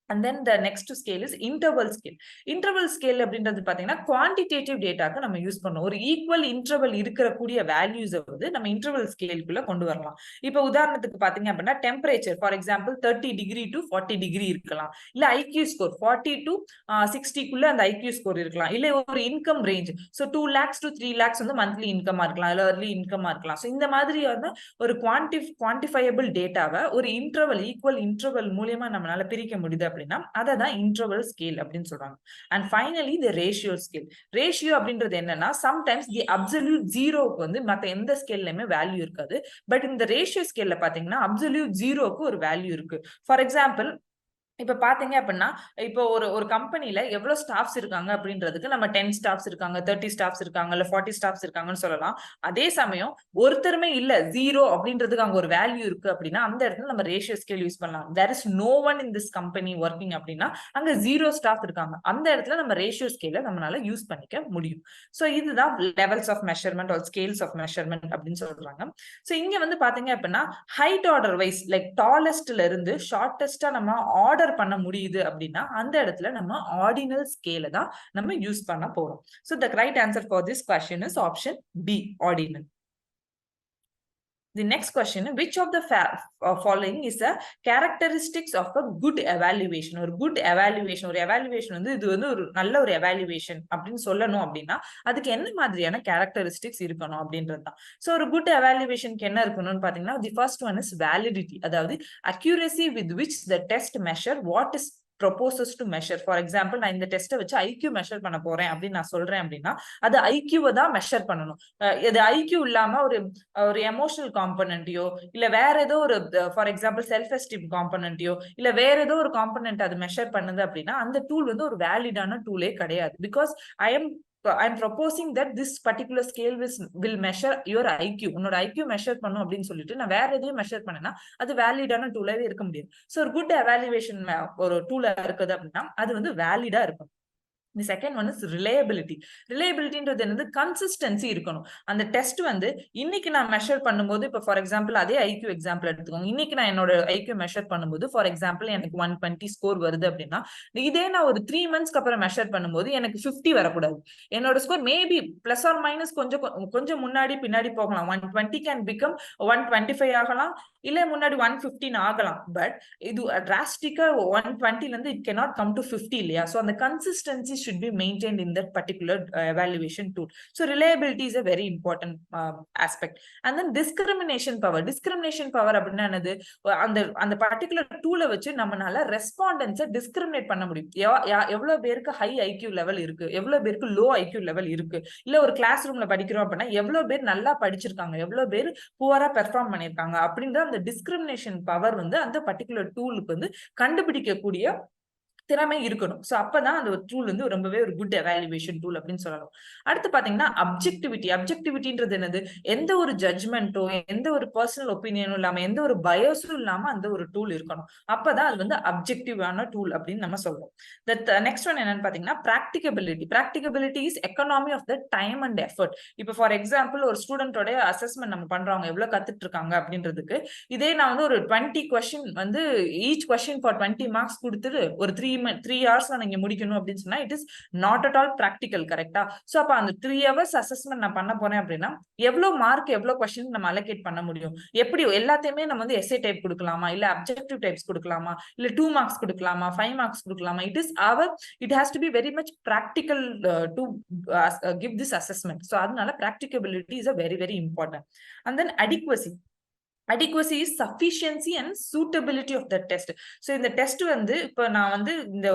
And then the next scale is interval scale. Interval scale அப்படின்றது பாத்தீங்கன்னா குவான்டிடேட்டிவ் டேட்டாக்கு நம்ம யூஸ் பண்ணோம். ஒரு ஈக்குவல் இன்டர்வல் இருக்கிற கூடிய வேல்யூஸ் வந்து நம்ம இன்டர்வல் ஸ்கேலுக்குள்ள கொண்டு வரலாம். இப்ப உதாரணத்துக்கு பாத்தீங்க அப்படின்னா temperature for example 30 degree to 40 degree இருக்கலாம். இல்ல ஐக்யூ ஸ்கோர் 40 டு 60க்குள்ள அந்த ஐக்யூ ஸ்கோர் இருக்கலாம். இல்ல ஒரு income range, so 2 lakhs to 3 lakhs வந்து மந்த்லி இன்கமா இருக்கலாம், இல்ல ஏர்லி இன்கமா இருக்கலாம். ஸோ இந்த மாதிரியான ஒரு குவான்டிஃபையபிள் டேட்டாவை ஒரு இன்டர்வல் ஈக்குவல் இன்டர்வல் மூலியமா நம்மளால பிரிக்க முடியுது அப்படின்னா அததான் இன்டர்வல் ஸ்கேல் அப்படின்னு சொல்றாங்க. And finally the ratio scale. Ratio அப்படின்றது என்னன்னா சம்டைம்ஸ் தி அப்சல்யூட் ஜீரோக்கு வந்து மத்த எந்த ஸ்கேல்லயுமே வேல்யூ இருக்காது. பட் இந்த ரேஷியோ ஸ்கேல்ல பாத்தீங்கன்னா அப்சல்யூட் ஜீரோக்கு ஒரு வேல்யூ இருக்கு. ஃபார் எக்ஸாம்பிள் இப்ப பாத்தீங்க அப்படின்னா இப்போ ஒரு கம்பெனில எவ்வளவு ஸ்டாஃப்ஸ் இருக்காங்க அப்படின்றதுக்கு நம்ம 10 ஸ்டாஃப்ஸ் இருக்காங்க, 30 ஸ்டாஃப்ஸ் இருக்காங்க, இல்ல 40 ஸ்டாஃப்ஸ் இருக்காங்கன்னு சொல்லலாம். அதே சமயம் ஒருத்தருமே இல்ல, ஜீரோ அப்படின்றதுக்கு அங்க ஒரு வேல்யூ இருக்கு அப்படின்னா அந்த இடத்துல நம்ம ரேஷியோ ஸ்கேல் யூஸ் பண்ணலாம். There is no one in this company working அப்படின்னா அங்க 0 ஸ்டாஃப் இருக்காங்க, அந்த இடத்துல நம்ம ரேஷியோ ஸ்கேல நம்மளால யூஸ் பண்ணிக்க முடியும். சோ இதுதான் levels of measurement or scales of measurement அப்படின்னு சொல்றாங்க. சோ இங்க வந்து பாத்தீங்க அப்படின்னா ஹைட் ஆர்டர் வைஸ் லைக் டாலஸ்ட்ல இருந்து ஷார்டஸ்டா நம்ம ஆர்டர் பண்ண முடியுது அப்படின்னா அந்த இடத்துல நம்ம ஆர்டினல் ஸ்கேல தான் நம்ம யூஸ் பண்ண போறோம். So the right answer for this question is option B, ordinal. The next question, which of the following is a characteristics of a good evaluation? ஒரு good evaluation, ஒரு evaluation வந்து இது வந்து ஒரு நல்ல ஒரு evaluation அப்படின்னு சொல்லணும் அப்படின்னா அதுக்கு என்ன மாதிரியான characteristics இருக்கணும் அப்படின்றது தான். ஸோ ஒரு good evaluationக்கு என்ன இருக்கணும்னு பாத்தீங்கன்னா the first one is validity, அதாவது accuracy with which the test measure what is proposes to measure. For example, நான் இந்த டெஸ்ட்டை வச்சு ஐக்யூ மெஷர் பண்ண போறேன் அப்படின்னு நான் சொல்றேன் அப்படின்னா அது ஐக்யூவை தான் மெஷர் பண்ணணும். இது ஐக்யூ இல்லாம ஒரு எமோஷனல் காம்பனன்ட்டையோ இல்ல வேற ஏதோ ஒரு ஃபார் எக்ஸாம்பிள் செல்ஃப் எஸ்டீம் காம்பனன்ட்டையோ இல்ல வேற ஏதோ ஒரு காம்பனன்ட் அது மெஷர் பண்ணுது அப்படின்னா அந்த டூல் வந்து ஒரு வேலிடான டூலே கிடையாது. Because I'm proposing that this particular scale will measure your IQ. உன்னோட IQ மெஷர் பண்ணும் அப்படின்னு சொல்லிட்டு நான் வேற எதையும் மெஷர் பண்ணேன்னா அது வேலிடான டூலாவே இருக்க முடியாது. சோ ஒரு குட் எவாலுவேஷன் ஒரு டூலா இருக்குது அப்படின்னா அது வந்து வேலிடா இருக்கும். The second one is reliability. Reliabilityன்றது என்னது கன்சிஸ்டன்சி இருக்கணும். அந்த டெஸ்ட் வந்து இன்னைக்கு நான் மெஷர் பண்ணும்போது இப்போ ஃபார் எக்ஸாம்பிள் அதே ஐக்யூ எக்ஸாம்பிள் எடுத்துக்கோங்க. இன்னைக்கு நான் என்னோட ஐக்யூ மெஷர் பண்ணும்போது ஃபார் எக்ஸாம்பிள் எனக்கு 120 ஸ்கோர் வருது அப்படின்னா இதே நான் ஒரு 3 monthsக்கு அப்புறம் மெஷர் பண்ணும்போது எனக்கு 50 வரக்கூடாது. என்னோட score maybe plus or minus கொஞ்சம் முன்னாடி பின்னாடி போகலாம். 120 கேன் பிகம் 125 ஆகலாம், இல்ல முன்னாடி 115 ஆகலாம். பட் இது டிராஸ்டிக்கா 120ல இருந்து இட் cannot come to 50 இல்லையா? சோ அந்த consistency should be maintained in that particular evaluation tool. So reliability is a very important aspect. And then discrimination power. Discrimination power அப்படின்னா என்னது? அந்த பர்டிகுலர் டூலை வச்சு நம்மளால ரெஸ்பாண்டன்ஸை டிஸ்கிரிமினேட் பண்ண முடியும். எவ்வளவு பேருக்கு ஹை ஐக்யூ லெவல் இருக்கு, எவ்வளவு பேருக்கு லோ ஐக்யூ லெவல் இருக்கு, இல்ல ஒரு கிளாஸ் ரூம்ல படிக்கிறோம் அப்படின்னா எவ்வளவு பேர் நல்லா படிச்சிருக்காங்க, எவ்வளவு பேர் புவரா பெர்ஃபார்ம் பண்ணிருக்காங்க அப்படின்ற அந்த டிஸ்கிரிமினேஷன் பவர் வந்து அந்த பர்டிகுலர் டூலுக்கு வந்து கண்டுபிடிக்கக்கூடிய திறமை இருக்கணும். சோ அப்பதான் அந்த டூல் வந்து ரொம்பவே ஒரு குட் எவாலுவேஷன் டூல் அப்படின்னு சொல்லலாம். அடுத்து பாத்தீங்கன்னா அப்ஜெக்டிவிட்டி. அப்ஜெக்டிவிட்டின்றது என்னது? எந்த ஒரு ஜட்ஜ்மெண்ட்டோ எந்த ஒரு பர்சனல் ஒப்பீனியனும் இல்லாம எந்த ஒரு பயஸும் இல்லாம அந்த ஒரு டூல் இருக்கணும். அப்பதான் அது வந்து அப்ஜெக்டிவான டூல் அப்படின்னு நம்ம சொல்றோம். நெக்ஸ்ட் ஒன் என்னன்னு பாத்தீங்கன்னா practicability. Practicability is economy of the time and effort. இப்போ ஃபார் எக்ஸாம்பிள் ஒரு ஸ்டூடெண்டோட அசஸ்மெண்ட் நம்ம பண்றவங்க எவ்வளவு கத்துட்டு இருக்காங்க அப்படின்றதுக்கு இதே நான் வந்து ஒரு 20 கொஸ்டின் வந்து ஈச் கொஸ்டின் ஃபார் 20 மார்க்ஸ் கொடுத்துட்டு ஒரு 3 hours நீங்க முடிக்கணும் அப்படின்னு சொன்னா it is not at all practical. கரெக்டா? சோ அப்ப அந்த 3 hours அசஸ்மெண்ட் நான் பண்ண போறேன் அப்படின்னா எவ்வளவு மார்க் எவ்வளவு கொஸ்டின் நம்ம அலோகேட் பண்ண முடியும்? எப்படி எல்லாத்தையுமே நம்ம வந்து எஸ்ஏ டைப் கொடுக்கலாமா, இல்ல அப்ஜெக்டிவ் டைப்ஸ் கொடுக்கலாமா, இல்ல 2 marks கொடுக்கலாமா, 5 marks கொடுக்கலாமா? It has to be very much practical to give this assessment. So அதனால practicability is a very very important. And then adequacy. Adequacy is sufficiency and suitability of the test. So இந்த test வந்து இப்ப நான் வந்து இந்த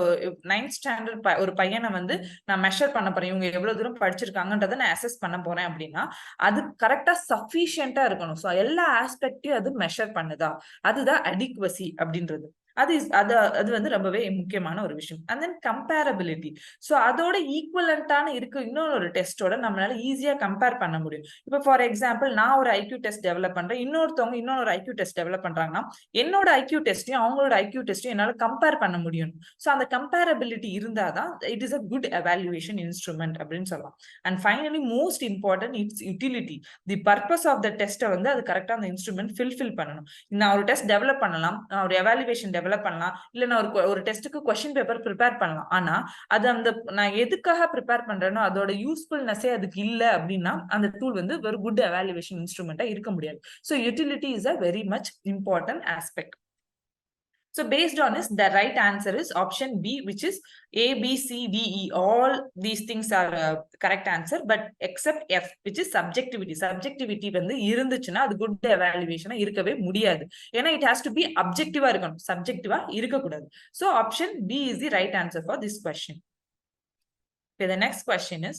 9th standard ஒரு பையனை வந்து நான் மெஷர் பண்ண போறேன், இவங்க எவ்வளவு தூரம் படிச்சிருக்காங்கன்றதை நான் அசஸ் பண்ண போறேன் அப்படின்னா அது கரெக்டா சஃபிஷியன்டா இருக்கணும். ஸோ எல்லா ஆஸ்பெக்டையும் அது மெஷர் பண்ணுதா, அதுதான் அடிக்வசி அப்படின்றது. அது வந்து ரொம்பவே முக்கியமான ஒரு விஷயம். And then comparability. ஸோ அதோட ஈக்குவலண்டான இருக்கு இன்னொரு டெஸ்டோட நம்மளால ஈஸியா கம்பேர் பண்ண முடியும். இப்போ ஃபார் எக்ஸாம்பிள் நான் ஒரு ஐக்யூ டெஸ்ட் டெவலப் பண்றேன், இன்னொருத்தவங்க இன்னொரு ஐக்யூ டெஸ்ட் டெவலப் பண்றாங்கன்னா என்னோட ஐக்யூ டெஸ்ட்டையும் அவங்களோட ஐக்யூ டெஸ்ட்டையும் என்னால கம்பேர் பண்ண முடியும். ஸோ அந்த கம்பேரபிலிட்டி இருந்தாதான் it is a good evaluation instrument அப்படின்னு சொல்லலாம். And finally most important it's utility. The purpose of the டெஸ்ட்டை வந்து அது கரெக்டா அந்த இன்ஸ்ட்ருமெண்ட் ஃபில் பண்ணணும். நான் ஒரு டெஸ்ட் டெவலப் பண்ணலாம், நான் ஒரு எவாலுவேஷன் டெவலப் பண்ணலாம், இல்ல நான் ஒரு டெஸ்ட்டுக்கு கொஸ்டின் பேப்பர் ப்ரிப்பேர் பண்ணலாம். ஆனா அது நான் எதுக்காக ப்ரிப்பேர் பண்றேனோ அதோட யூஸ்ஃபுல்னஸே அதுக்கு இல்ல அப்படின்னா அந்த டூல் வந்து ஒரு குட் எவாலுவேஷன் இன்ஸ்ட்ருமெண்டா இருக்க முடியாது. So utility is a very much important aspect. So based on this, the right answer is option B, which is A, B, C, D, E. All these things are correct answer, but except F, which is subjectivity. Subjectivity வந்து இருந்துச்சுன்னா அது good evaluation இருக்கவே முடியாது. ஏன்னா it has to be objective இருக்கணும், subjective இருக்கக்கூடாது. So option B is the right answer for this question. Okay, the next question is,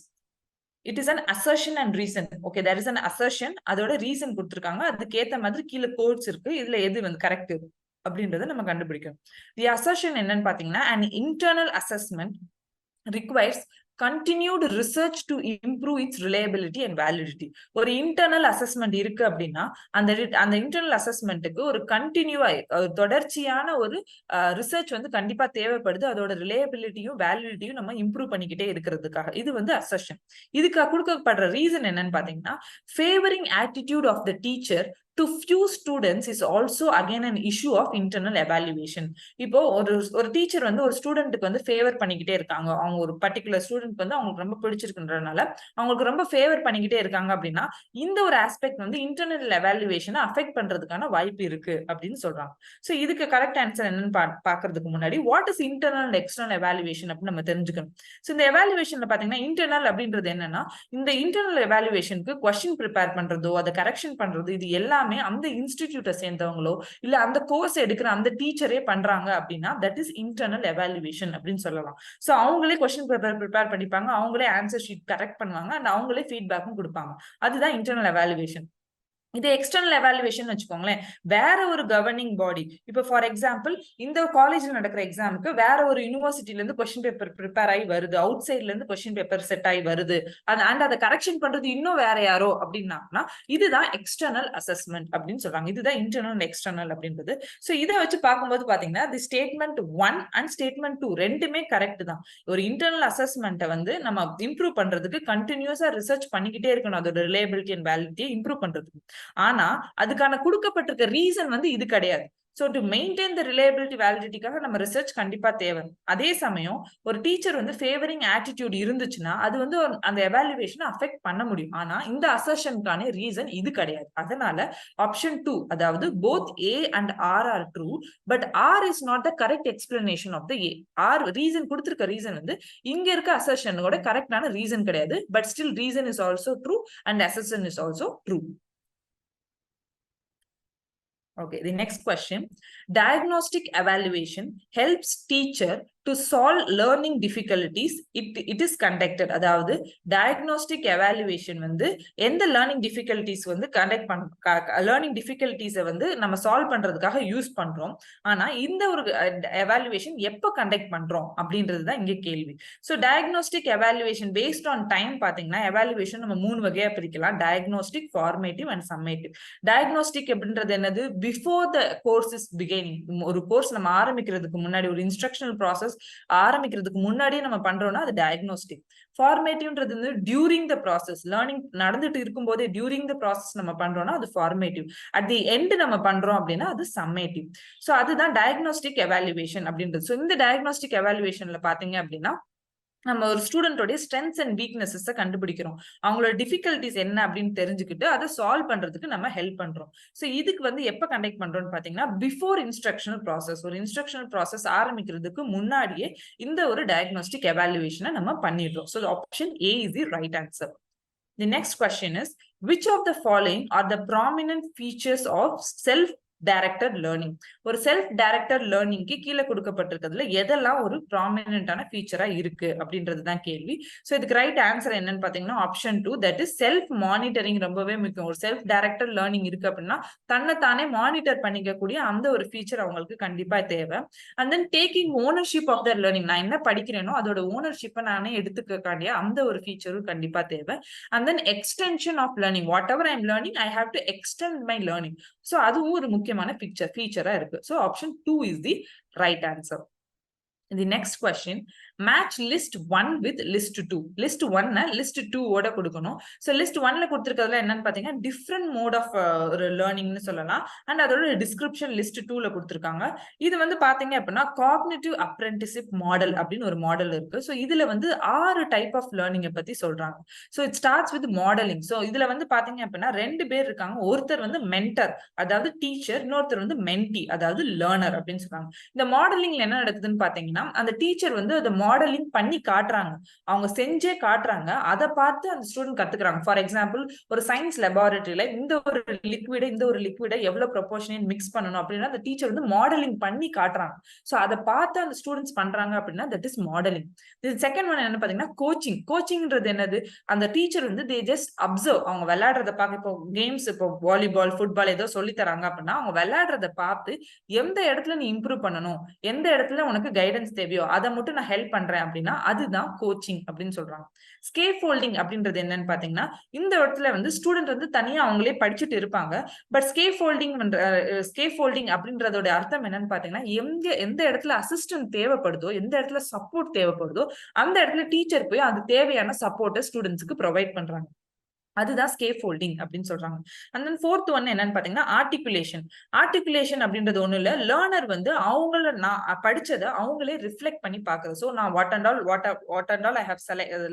it is an assertion and reason. Okay, there is an assertion, அதோட reason கொடுத்திருக்காங்க, அதுக்கு ஏத்த மாதிரி கீழே quotes இருக்கு, இதுல எது வந்து கரெக்ட் அப்படின்றத நம்ம கண்டுபிடிக்கணும். தி அசர்ஷன் என்னன்னு பாத்தீங்கன்னா, an internal assessment requires continued research to improve its reliability and validity. ஒரு இன்டர்னல் அசஸ்மெண்ட் இருக்கு அப்படின்னா அந்த இன்டர்னல் அசஸ்மெண்ட்டுக்கு ஒரு கண்டினியூவா தொடர்ச்சியான ஒரு ரிசர்ச் வந்து கண்டிப்பா தேவைப்படுது. அதோட ரிலையபிலிட்டியும் வேலிடிட்டியும் நம்ம இம்ப்ரூவ் பண்ணிக்கிட்டே இருக்கிறதுக்காக. இது வந்து அசர்ஷன். இதுக்கு கொடுக்கப்படுற ரீசன் என்னன்னு பாத்தீங்கன்னா, favouring attitude of the teacher to few students is also again an issue of internal evaluation. இப்போ ஒரு டீச்சர் வந்து ஒரு ஸ்டூடெண்ட்டுக்கு வந்து ஃபேவர் பண்ணிக்கிட்டே இருக்காங்க, அவங்க ஒரு பர்டிகுலர் ஸ்டூடெண்ட் வந்து அவங்களுக்கு ரொம்ப பிடிச்சிருக்குன்றதுனால அவங்களுக்கு ரொம்ப ஃபேவர் பண்ணிக்கிட்டே இருக்காங்க அப்படின்னா இந்த ஒரு ஆஸ்பெக்ட் வந்து இன்டர்னல் எவாலுவேஷனை அஃபெக்ட் பண்றதுக்கான வாய்ப்பு இருக்கு அப்படின்னு சொல்றாங்க. ஸோ இதுக்கு கரெக்ட் ஆன்சர் என்னன்னு பாக்குறதுக்கு முன்னாடி what is internal and external evaluation அப்படின்னு நம்ம தெரிஞ்சுக்கணும். ஸோ இந்த எவாலுவேஷன்ல பாத்தீங்கன்னா இன்டர்னல் அப்படின்றது என்னன்னா, இந்த இன்டர்னல் எவாலுவேஷனுக்கு கொஸ்டின் ப்ரிப்பேர் பண்றதோ அதை கரெக்ஷன் பண்றது இது எல்லாம் அந்த இன்ஸ்டிடியூட்டை சேர்ந்தவங்களோ இல்ல அந்த கோர்ஸ் எடுக்கிற அந்த டீச்சரே பண்றாங்க அப்படின்னா தட் இஸ் இன்டர்னல் எவாலுவேஷன் அப்படின்னு சொல்லலாம். சோ அவங்களே கொஸ்டின் பேப்பர் ப்ரிப்பேர் பண்ணிப்பாங்க, அவங்களே ஆன்சர் ஷீட் கரெக்ட் பண்ணுவாங்க, அண்ட் அவங்களே ஃபீட்பேக்கும் கொடுப்பாங்க. அதுதான் இன்டர்னல் எவாலுவேஷன். இது எக்ஸ்டர்னல் எவாலுவேஷன் வச்சுக்கோங்களேன், வேற ஒரு கவர்னிங் பாடி. இப்போ ஃபார் எக்ஸாம்பிள் இந்த காலேஜ்ல நடக்கிற எக்ஸாமுக்கு வேற ஒரு யூனிவர்சிட்டில இருந்து கொஸ்டின் பேப்பர் ப்ரிப்பேர் ஆகி வருது, அவுட் சைட்ல இருந்து கொஸ்டின் பேப்பர் செட் ஆகி வருது, அண்ட் அதை கரெக்ஷன் பண்றது இன்னும் வேற யாரோ அப்படின்னா இதுதான் எக்ஸ்டர்னல் அசஸ்மெண்ட் அப்படின்னு சொல்றாங்க. இதுதான் இன்டர்னல் அண்ட் எக்ஸ்டர்னல் அப்படின்றது. ஸோ இதை வச்சு பார்க்கும்போது பாத்தீங்கன்னா தி ஸ்டேட்மெண்ட் 1 அண்ட் ஸ்டேட்மெண்ட் 2 ரெண்டுமே கரெக்ட் தான். ஒரு இன்டர்னல் அசஸ்மெண்ட்டை வந்து நம்ம இம்ப்ரூவ் பண்றதுக்கு கண்டினியூஸா ரிசர்ச் பண்ணிக்கிட்டே இருக்கணும், அதோட ரிலையபிலிட்டி அண்ட் வேலிடிட்டியை இம்ப்ரூவ் பண்றதுக்கு. ஆனா அதுக்கான கொடுக்கப்பட்டிருக்க ரீசன் வந்து இது கிடையாது. So to maintain the reliability validityக்காக நம்ம ரிசர்ச் கண்டிப்பா தேவை. அதே சமயம் ஒரு டீச்சர் வந்து ஃபேவரிங் ஆட்டிடியூட் இருந்துச்சுன்னா அது வந்து அந்த எவாலுவேஷனை அஃபெக்ட் பண்ண முடியும். ஆனா இந்த அசர்ஷனுக்கான ரீசன் இது கிடையாது. அதனால ஆப்ஷன் 2, அதாவது both A and R are true, but R is not the correct explanation of the A. R reason கொடுத்திருக்க ரீசன் வந்து இங்க இருக்க அசர்ஷனோட கரெக்டான ரீசன் கிடையாது, but still reason is also true and assertion is also true. Okay, the next question. Diagnostic evaluation helps teacher to solve learning difficulties. It is conducted. அதாவது diagnostic evaluation வந்து எந்த learning difficulties வந்து conduct learning difficulties வந்து நம்ம solve பண்றதுக்காக use பண்றோம். ஆனா இந்த ஒரு evaluation எப்ப கண்டக்ட் பண்றோம் அப்படின்றது தான் இங்க கேள்வி. So diagnostic evaluation based on time பாத்தீங்கன்னா evaluation நம்ம 3 வகையா பிரிக்கலாம்: diagnostic, formative and summative. diagnostic அப்படின்றது என்னது? before the course is beginning. ஒரு கோர்ஸ் நம்ம ஆரம்பிக்கிறதுக்கு முன்னாடி, ஒரு இன்ஸ்ட்ரக்ஷனல் ப்ராசஸ் ஆரம்பிக்கிறதுக்கு முன்னாடியே நம்ம பண்றோம்னா அது டயக்னோஸ்டிக். ஃபார்மேட்டிவ்ன்றது வந்து டியூரிங் த ப்ராசஸ், லேர்னிங் நடந்துட்டு இருக்கும் போதே டியூரிங் த ப்ராசஸ் நம்ம பண்றோம்னா அது ஃபார்மேட்டிவ். அட் தி எண்ட் நம்ம பண்றோம் அப்படின்னா அது சம்மேட்டிவ். ஸோ அதுதான் டயக்னோஸ்டிக் எவாலுவேஷன் அப்படின்றது. ஸோ இந்த டயக்னோஸ்டிக் எவாலுவேஷன்ல பாத்தீங்க அப்படின்னா நம்ம ஒரு ஸ்டூடெண்டோட ஸ்ட்ரென்த்ஸ் அண்ட் வீக்னஸஸ் கண்டுபிடிக்கிறோம், அவங்களோட டிஃபிகல்டிஸ் என்ன அப்படின்னு தெரிஞ்சுக்கிட்டு அதை சால்வ் பண்றதுக்கு நம்ம ஹெல்ப் பண்றோம். ஸோ இதுக்கு வந்து எப்ப கண்டக்ட் பண்றோம்னு பாத்தீங்கன்னா பிஃபோர் இன்ஸ்ட்ரக்ஷனல் ப்ராசஸ். ஒரு இன்ஸ்ட்ரக்ஷனல் ப்ராசஸ் ஆரம்பிக்கிறதுக்கு முன்னாடியே இந்த ஒரு டயக்னோஸ்டிக் எவாலுவேஷனை நம்ம பண்ணிடுறோம். So option A is the right answer. The next question is, which of the following are the prominent features of self directed learning. ஒரு செல்ஃப் டைரக்டட் லேர்னிங்க்கு கீழே கொடுக்கப்பட்டிருக்கிறதுல எதெல்லாம் ஒரு ப்ராமினன்டான ஃபீச்சரா இருக்கு அப்படின்றதுதான் கேள்வி. ஸோ இதுக்கு ரைட் ஆன்சர் என்னன்னு பாத்தீங்கன்னா option 2, that is self monitoring. ரொம்பவே முக்கியம். ஒரு செல்ஃப் டைரக்டட் லேர்னிங் இருக்கு அப்படின்னா தன்னைத்தானே மானிட்டர் பண்ணிக்கக்கூடிய அந்த ஒரு ஃபீச்சர் அவங்களுக்கு கண்டிப்பா தேவை. And then taking ownership of their learning. நான் என்ன படிக்கிறேனோ அதோட ஓனர்ஷிப்பை நானே எடுத்துக்கக்கூடிய அந்த ஒரு ஃபீச்சரும் கண்டிப்பா தேவை. And then extension of learning. Whatever I am learning I have to extend my learning. So அதுவும் ஒரு முக்கியமான ஃபீச்சரா இருக்கு. So option 2 is the right answer. The next question, match list 1 with list 2. list 1 list 2 ஓட கொடுக்கணும். So list 1ல கொடுத்திருக்கிறதுல என்னன்னு பாத்தீங்கன்னா different mode of learning னு சொல்லலாம். and அதோட description list 2ல கொடுத்திருக்காங்க. இது வந்து பாத்தீங்க அப்படின்னா cognitive apprenticeship model அப்படின்னு ஒரு மாடல் இருக்கு. So இதுல வந்து 6 டைப் ஆஃப் லேர்னிங் பத்தி சொல்றாங்க. So it starts with modeling. So இதுல வந்து பாத்தீங்க அப்படின்னா 2 பேர் இருக்காங்க. ஒருத்தர் வந்து மென்டர் அதாவது டீச்சர், இன்னொருத்தர் வந்து மென்டி அதாவது லேர்னர் அப்படின்னு சொல்றாங்க. இந்த மாடலிங்ல என்ன நடக்குதுன்னு பாத்தீங்கன்னா அந்த டீச்சர் வந்து அதை மாடலிங் பண்ணி காட்டுறாங்க, அவங்க செஞ்சே காட்டுறாங்க, அதை பார்த்து அந்த ஸ்டூடெண்ட் கத்துக்கிறாங்க. ஃபார் எக்ஸாம்பிள் ஒரு சயின்ஸ் லெபார்டரியில இந்த ஒரு லிக்விட எவ்வளவு ப்ரொபோர்ஷனல் மிக்ஸ் பண்ணணும் அப்படின்னா அந்த டீச்சர் வந்து மாடலிங் பண்ணி காட்டுறாங்க. சோ அதை பார்த்து அந்த ஸ்டூடெண்ட்ஸ் பண்றாங்க அப்படின்னா that is modelling. Second one என்ன பாத்தீங்கன்னா கோச்சிங்ன்றது என்னது, அந்த டீச்சர் வந்து தே ஜஸ்ட் அப்சர்வ், அவங்க விளையாடுறத பார்க்க, இப்போ கேம்ஸ், இப்போ வாலிபால் ஃபுட்பால் ஏதோ சொல்லி தராங்க அப்படின்னா அவங்க விளையாடுறத பார்த்து எந்த இடத்துல நீ இம்ப்ரூவ் பண்ணணும், எந்த இடத்துல உனக்கு கைடன்ஸ் தேவையோ அதை மட்டும் நான் ஹெல்ப் பண்றேன் அப்படின்னா அதுதான் கோச்சிங் அப்படின்னு சொல்றாங்க. ஸ்கேஃபோல்டிங் அப்படின்றது என்னன்னு பாத்தீங்கன்னா இந்த இடத்துல வந்து ஸ்டூடெண்ட் வந்து தனியா அவங்களே படிச்சுட்டு இருப்பாங்க. பட் ஸ்கேஃபோல்டிங் அப்படின்றதோட அர்த்தம் என்னன்னு பாத்தீங்கன்னா எந்த இடத்துல அசிஸ்டன்ட் தேவைப்படுதோ, எந்த இடத்துல சப்போர்ட் தேவைப்படுதோ அந்த இடத்துல டீச்சர் போய் அது தேவையான சப்போர்ட்டை ஸ்டூடெண்ட்ஸ்க்கு ப்ரொவைட் பண்றாங்க. அதுதான் ஸ்கேஃபோல்டிங் அப்படின்னு சொல்றாங்க. அண்ட் தென் ஃபோர்த் ஒன் என்னன்னு பாத்தீங்கன்னா ஆர்டிகுலேஷன் அப்படின்றது ஒண்ணு இல்ல, லேர்னர் வந்து அவங்கள நான் படிச்சதை அவங்களே ரிஃப்ளெக்ட் பண்ணி பாக்குறது. சோ நான் what and all I have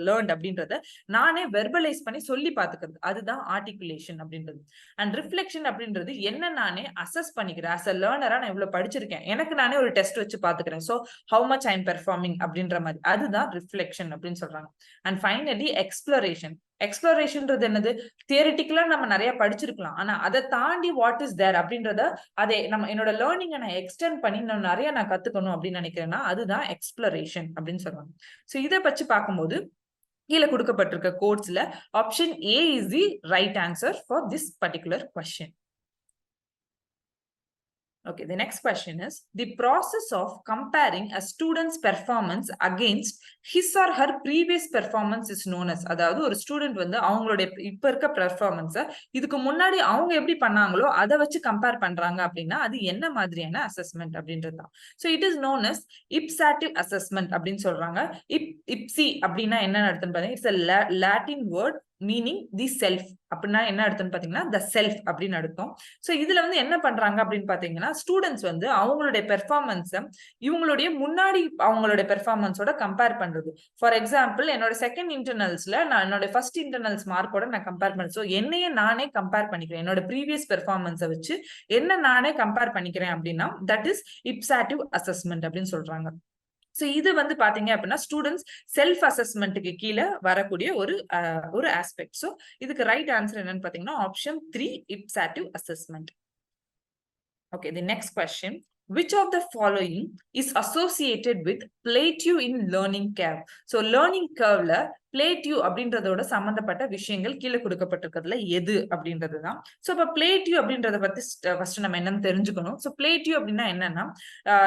learnt அப்படின்றத நானே வெர்பலைஸ் பண்ணி சொல்லி பாத்துக்கிறது, அதுதான் ஆர்டிகுலேஷன் அப்படின்றது. அண்ட் ரிஃப்ளெக்ஷன் அப்படின்றது என்ன நானே அசஸ் பண்ணிக்கிறேன். அஸ் அ லேர்னரா நான் இவ்வளவு படிச்சிருக்கேன், எனக்கு நானே ஒரு டெஸ்ட் வச்சு பாத்துக்கிறேன். So how much I am performing அப்படின்ற மாதிரி, அதுதான் ரிஃப்ளெக்ஷன் அப்படின்னு சொல்றாங்க. அண்ட் ஃபைனலி எக்ஸ்ப்ளோரேஷன்ன்றது என்னது, தியரிட்டிக்கலா நம்ம நிறைய படிச்சிருக்கலாம், ஆனா அதை தாண்டி வாட் இஸ் தேர் அப்படின்றத அதை என்னோட லேர்னிங்கை நான் எக்ஸ்டெண்ட் பண்ணி நிறைய நான் கத்துக்கணும் அப்படின்னு நினைக்கிறேன்னா அதுதான் எக்ஸ்ப்ளோரேஷன் அப்படின்னு சொல்றாங்க. சோ இதை பற்றி பார்க்கும்போது கீழே கொடுக்கப்பட்டிருக்க கோட்ஸ்ல option A is the right answer for this particular question. Okay, the next question is the process of comparing a student's performance against his or her previous performance is known as. அதாவது ஒரு student வந்து அவங்களுடைய இப்ப இருக்க பெர்ஃபார்மன்ஸை இதுக்கு முன்னாடி அவங்க எப்படி பண்ணாங்களோ அதை வச்சு கம்பேர் பண்றாங்க அப்படின்னா அது என்ன மாதிரியான அசஸ்மெண்ட் அப்படின்றதுதான். So it is known as ipsative assessment அப்படின்னு சொல்றாங்க. இப்சி அப்படின்னா என்ன அர்த்தம் பாத்தீங்கன்னா it's a Latin word meaning the self. அப்படின்னா என்ன அர்த்தம்னு பாத்தீங்கன்னா the self அப்படின்னு அர்த்தம். சோ இதுல வந்து என்ன பண்றாங்க அப்படின்னு பாத்தீங்கன்னா ஸ்டூடெண்ட்ஸ் வந்து அவங்களுடைய பெர்ஃபார்மன்ஸ இவங்களுடைய முன்னாடி அவங்களுடைய பெர்ஃபார்மன்ஸோட கம்பேர் பண்றது. ஃபார் எக்ஸாம்பிள் என்னோட செகண்ட் இன்டர்னல்ஸ்ல நான் என்னோட ஃபர்ஸ்ட் இன்டர்னல்ஸ் மார்க்கோட நான் கம்பேர் பண்ணேன். சோ என்னையே நானே கம்பேர் பண்ணிக்கிறேன், என்னோட ப்ரீவியஸ் பெர்ஃபார்மன்ஸை வச்சு என்ன நானே கம்பேர் பண்ணிக்கிறேன் அப்படின்னா தட் இஸ் இப்சாட்டிவ் அசஸ்மெண்ட் அப்படின்னு சொல்றாங்க. சோ இது வந்து பாத்தீங்க அப்படின்னா ஸ்டூடெண்ட்ஸ் செல்ஃப் அசஸ்மெண்ட்டுக்கு கீழே வரக்கூடிய ஒரு ஆஸ்பெக்ட். சோ இதுக்கு ரைட் ஆன்சர் என்னன்னு பாத்தீங்கன்னா option 3 ipsative assessment. Okay, the next question, which of the following is associated with plateau in learning curve? So learning curveல பிளேட்யூ அப்படின்றதோட சம்பந்தப்பட்ட விஷயங்கள் கீழே கொடுக்கப்பட்டிருக்கிறதுல எது அப்படின்றதுதான். சோ இப்ப பிளேட்யூ அப்படின்றத பத்தி ஃபர்ஸ்ட் நம்ம என்னன்னு தெரிஞ்சுக்கணும். சோ பிளேட்யூ அப்படின்னா என்னன்னா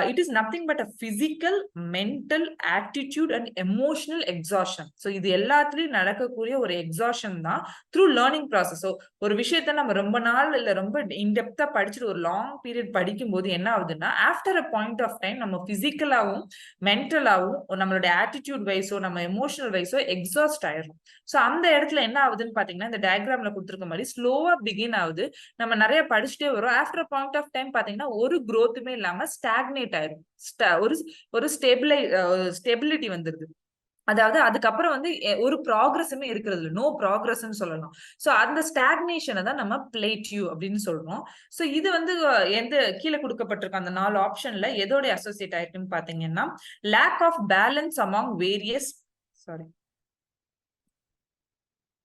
it is nothing but a physical, mental, attitude and emotional exhaustion. So இது எல்லாத்துலயும் நடக்கக்கூடிய ஒரு எக்ஸாஷன் தான் த்ரூ லேர்னிங் ப்ராசஸ். ஸோ ஒரு விஷயத்த நம்ம ரொம்ப நாள் இல்ல ரொம்ப இன்டெப்தா படிச்சுட்டு ஒரு லாங் பீரியட் படிக்கும் போது என்ன ஆகுதுன்னா after a point of time நம்ம பிசிக்கலாவும் மென்டலாவும் நம்மளோட ஆட்டிடியூட் வைஸோ நம்ம எமோஷனல் வைஸோ எக்ஸாஸ்ட் ஆயிரும். சோ அந்த இடத்துல என்ன ஆகுதுன்னு பாத்தீங்கன்னா இந்த டயக்ராம்ல கொடுத்திருக்க மாதிரி ஸ்லோவா பிகின் ஆகுது, நம்ம நிறைய படிச்சுட்டே வரும். ஆஃப்டர் பாயிண்ட் ஆஃப் டைம் பாத்தீங்கன்னா ஒரு growthமே இல்லாம ஸ்டாக்னேட் ஆயிரும், ஒரு ஸ்டெபிலிட்டி வந்துருது. அதாவது அதுக்கப்புறம் வந்து ஒரு ப்ராக்ரஸுமே இருக்கிறது, நோ ப்ராக்ரஸ்ன்னு சொல்லலாம். சோ அந்த ஸ்டாக்னேஷனை தான் நம்ம பிளேட்யூ அப்படின்னு சொல்றோம். சோ இது வந்து எந்த கீழே கொடுக்கப்பட்டிருக்க அந்த 4 ஆப்ஷன்ல எதோட அசோசியேட் ஆயிருக்குன்னு பாத்தீங்கன்னா lack of balance among various